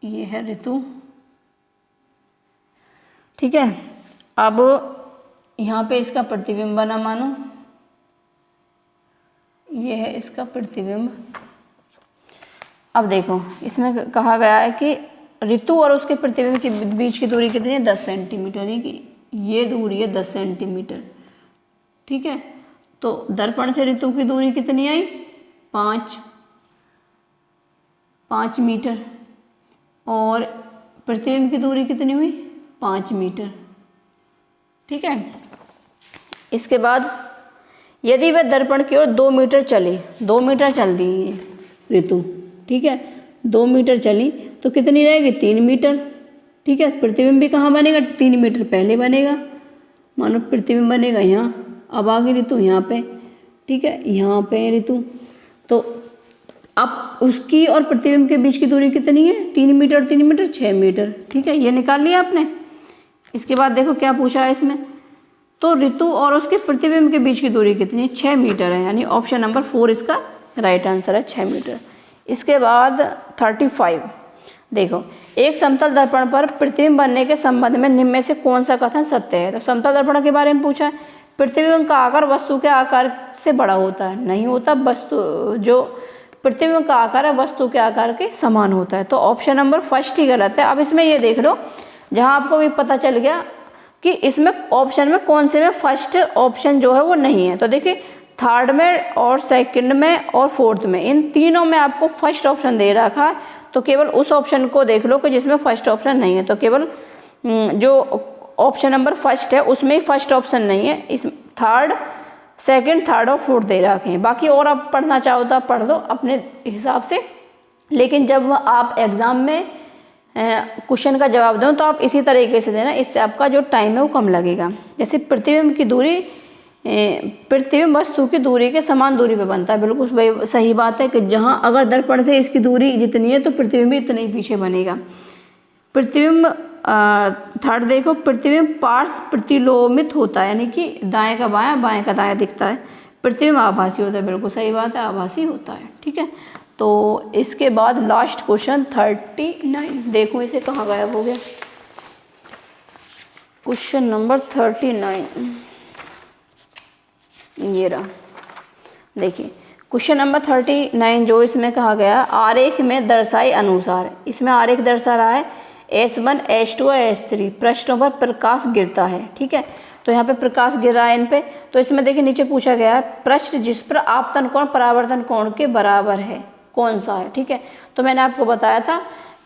ये है ऋतु। ठीक है, अब यहाँ पे इसका प्रतिबिंब बना, मानो ये है इसका प्रतिबिंब। अब देखो इसमें कहा गया है कि ऋतु और उसके प्रतिबिंब के बीच की दूरी कितनी है? 10 सेंटीमीटर। ये दूरी है 10 सेंटीमीटर। ठीक है, तो दर्पण से ऋतु की दूरी कितनी आई? 5 मीटर। और प्रतिबिंब की दूरी कितनी हुई? 5 मीटर। ठीक है, इसके बाद यदि वह दर्पण की ओर 2 मीटर चली, 2 मीटर चल दी है ऋतु। ठीक है, 2 मीटर चली तो कितनी रहेगी? 3 मीटर। ठीक है, प्रतिबिंब भी कहाँ बनेगा? 3 मीटर पहले बनेगा। मानो प्रतिबिंब बनेगा यहाँ, अब आ गई ऋतु यहाँ पे। ठीक है, यहाँ पे ऋतु। तो अब उसकी और प्रतिबिंब के बीच की दूरी कितनी है? 3 मीटर, 3 मीटर 6 मीटर। ठीक है, ये निकाल लिया आपने। इसके बाद देखो क्या पूछा है इसमें, तो ऋतु और उसके प्रतिबिंब के बीच की दूरी कितनी है? 6 मीटर है, यानी ऑप्शन नंबर 4 इसका राइट आंसर है, 6 मीटर। इसके बाद 35 देखो, एक समतल दर्पण पर प्रतिबिंब बनने के संबंध में निम्न में से कौन सा कथन सत्य है? तो समतल दर्पण के बारे में पूछा है। प्रतिबिंब का आकार वस्तु के आकार से बड़ा होता है, नहीं होता। वस्तु जो प्रतिबिंब का आकार है वस्तु के आकार के समान होता है। तो ऑप्शन नंबर फर्स्ट ही गलत है। अब इसमें ये देख लो, जहां आपको भी पता चल गया कि इसमें ऑप्शन में कौन से में फर्स्ट ऑप्शन जो है वो नहीं है। तो देखिए थर्ड में और सेकंड में और फोर्थ में, इन तीनों में आपको फर्स्ट ऑप्शन दे रखा है। तो केवल उस ऑप्शन को देख लो कि जिसमें फर्स्ट ऑप्शन नहीं है। तो केवल जो ऑप्शन नंबर फर्स्ट है उसमें ही फर्स्ट ऑप्शन नहीं है, इस थर्ड, सेकंड, थर्ड और फोर्थ दे रखे हैं। बाकी और आप पढ़ना चाहो तो आप पढ़ दो अपने हिसाब से, लेकिन जब आप एग्जाम में क्वेश्चन का जवाब दो तो आप इसी तरीके से देना, इससे आपका जो टाइम है वो कम लगेगा। जैसे प्रतिबिंब की दूरी प्रतिबिंब वस्तु की दूरी के समान दूरी पे बनता है। बिल्कुल भाई सही बात है कि जहाँ अगर दर्पण से इसकी दूरी जितनी है तो प्रतिबिंब भी इतना ही पीछे बनेगा। प्रतिबिंब थर्ड देखो, प्रतिबिंब पार्श्व प्रतिलोमित होता है, यानी कि दाएं का बायां बाएं का दायां दिखता है। प्रतिबिंब आभासी होता है, बिल्कुल सही बात है, आभासी होता है। ठीक है, तो इसके बाद लास्ट क्वेश्चन 39, देखो इसे कहाँ गायब हो गया। क्वेश्चन नंबर 39 ये रहा। देखिए क्वेश्चन नंबर 39 जो इसमें कहा गया, आरेख में दर्शाए अनुसार, इसमें आरेख दर्शा रहा है S1 S2 और S3 पृष्ठों पर प्रकाश गिरता है। ठीक है, तो यहाँ पे प्रकाश गिर रहा है इन पे। तो इसमें देखिए नीचे पूछा गया है पृष्ठ जिस पर आपतन कोण परावर्तन कोण के बराबर है कौन सा है। ठीक है, तो मैंने आपको बताया था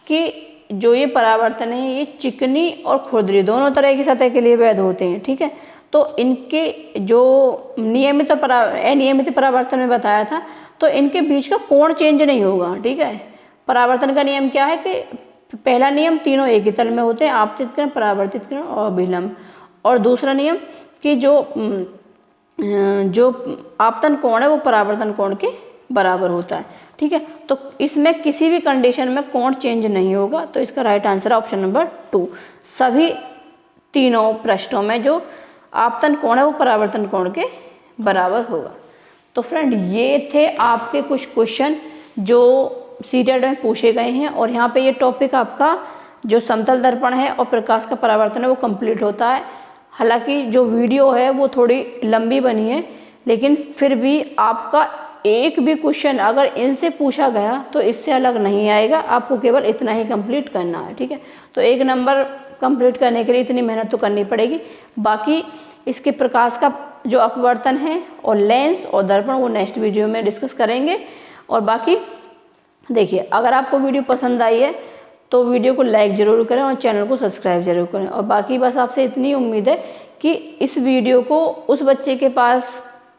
कि जो ये परावर्तन है ये चिकनी और खुरदरी दोनों तरह की सतह के लिए वैध होते हैं। ठीक है, तो इनके जो नियमित और अनियमित परावर्तन में बताया था, तो इनके बीच का कोण चेंज नहीं होगा। ठीक है, परावर्तन का नियम क्या है कि पहला नियम तीनों एक ही तल में होते हैं, आपतित किरण, परावर्तित किरण और अभिलंब। और दूसरा नियम कि जो आपतन कोण है वो परावर्तन कोण के बराबर होता है। ठीक है, तो इसमें किसी भी कंडीशन में कोण चेंज नहीं होगा। तो इसका राइट आंसर है ऑप्शन नंबर 2, सभी तीनों पृष्ठों में जो आपतन कोण है वो परावर्तन कोण के बराबर होगा। तो फ्रेंड ये थे आपके कुछ क्वेश्चन जो सीटेट में पूछे गए हैं, और यहाँ पे ये टॉपिक आपका जो समतल दर्पण है और प्रकाश का परावर्तन है वो कंप्लीट होता है। हालांकि जो वीडियो है वो थोड़ी लंबी बनी है, लेकिन फिर भी आपका एक भी क्वेश्चन अगर इनसे पूछा गया तो इससे अलग नहीं आएगा, आपको केवल इतना ही कंप्लीट करना है। ठीक है, तो 1 नंबर कंप्लीट करने के लिए इतनी मेहनत तो करनी पड़ेगी। बाकी इसके प्रकाश का जो अपवर्तन है और लेंस और दर्पण वो नेक्स्ट वीडियो में डिस्कस करेंगे। और बाकी देखिए अगर आपको वीडियो पसंद आई है तो वीडियो को लाइक ज़रूर करें और चैनल को सब्सक्राइब जरूर करें। और बाकी बस आपसे इतनी उम्मीद है कि इस वीडियो को उस बच्चे के पास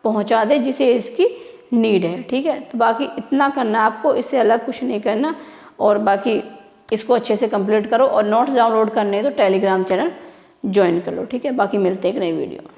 पहुंचा दे जिसे इसकी नीड है। ठीक है, तो बाकी इतना करना आपको, इससे अलग कुछ नहीं करना। और बाकी इसको अच्छे से कंप्लीट करो, और नोट्स डाउनलोड करने तो टेलीग्राम चैनल ज्वाइन कर लो। ठीक है, बाकी मिलते हैं एक नई वीडियो।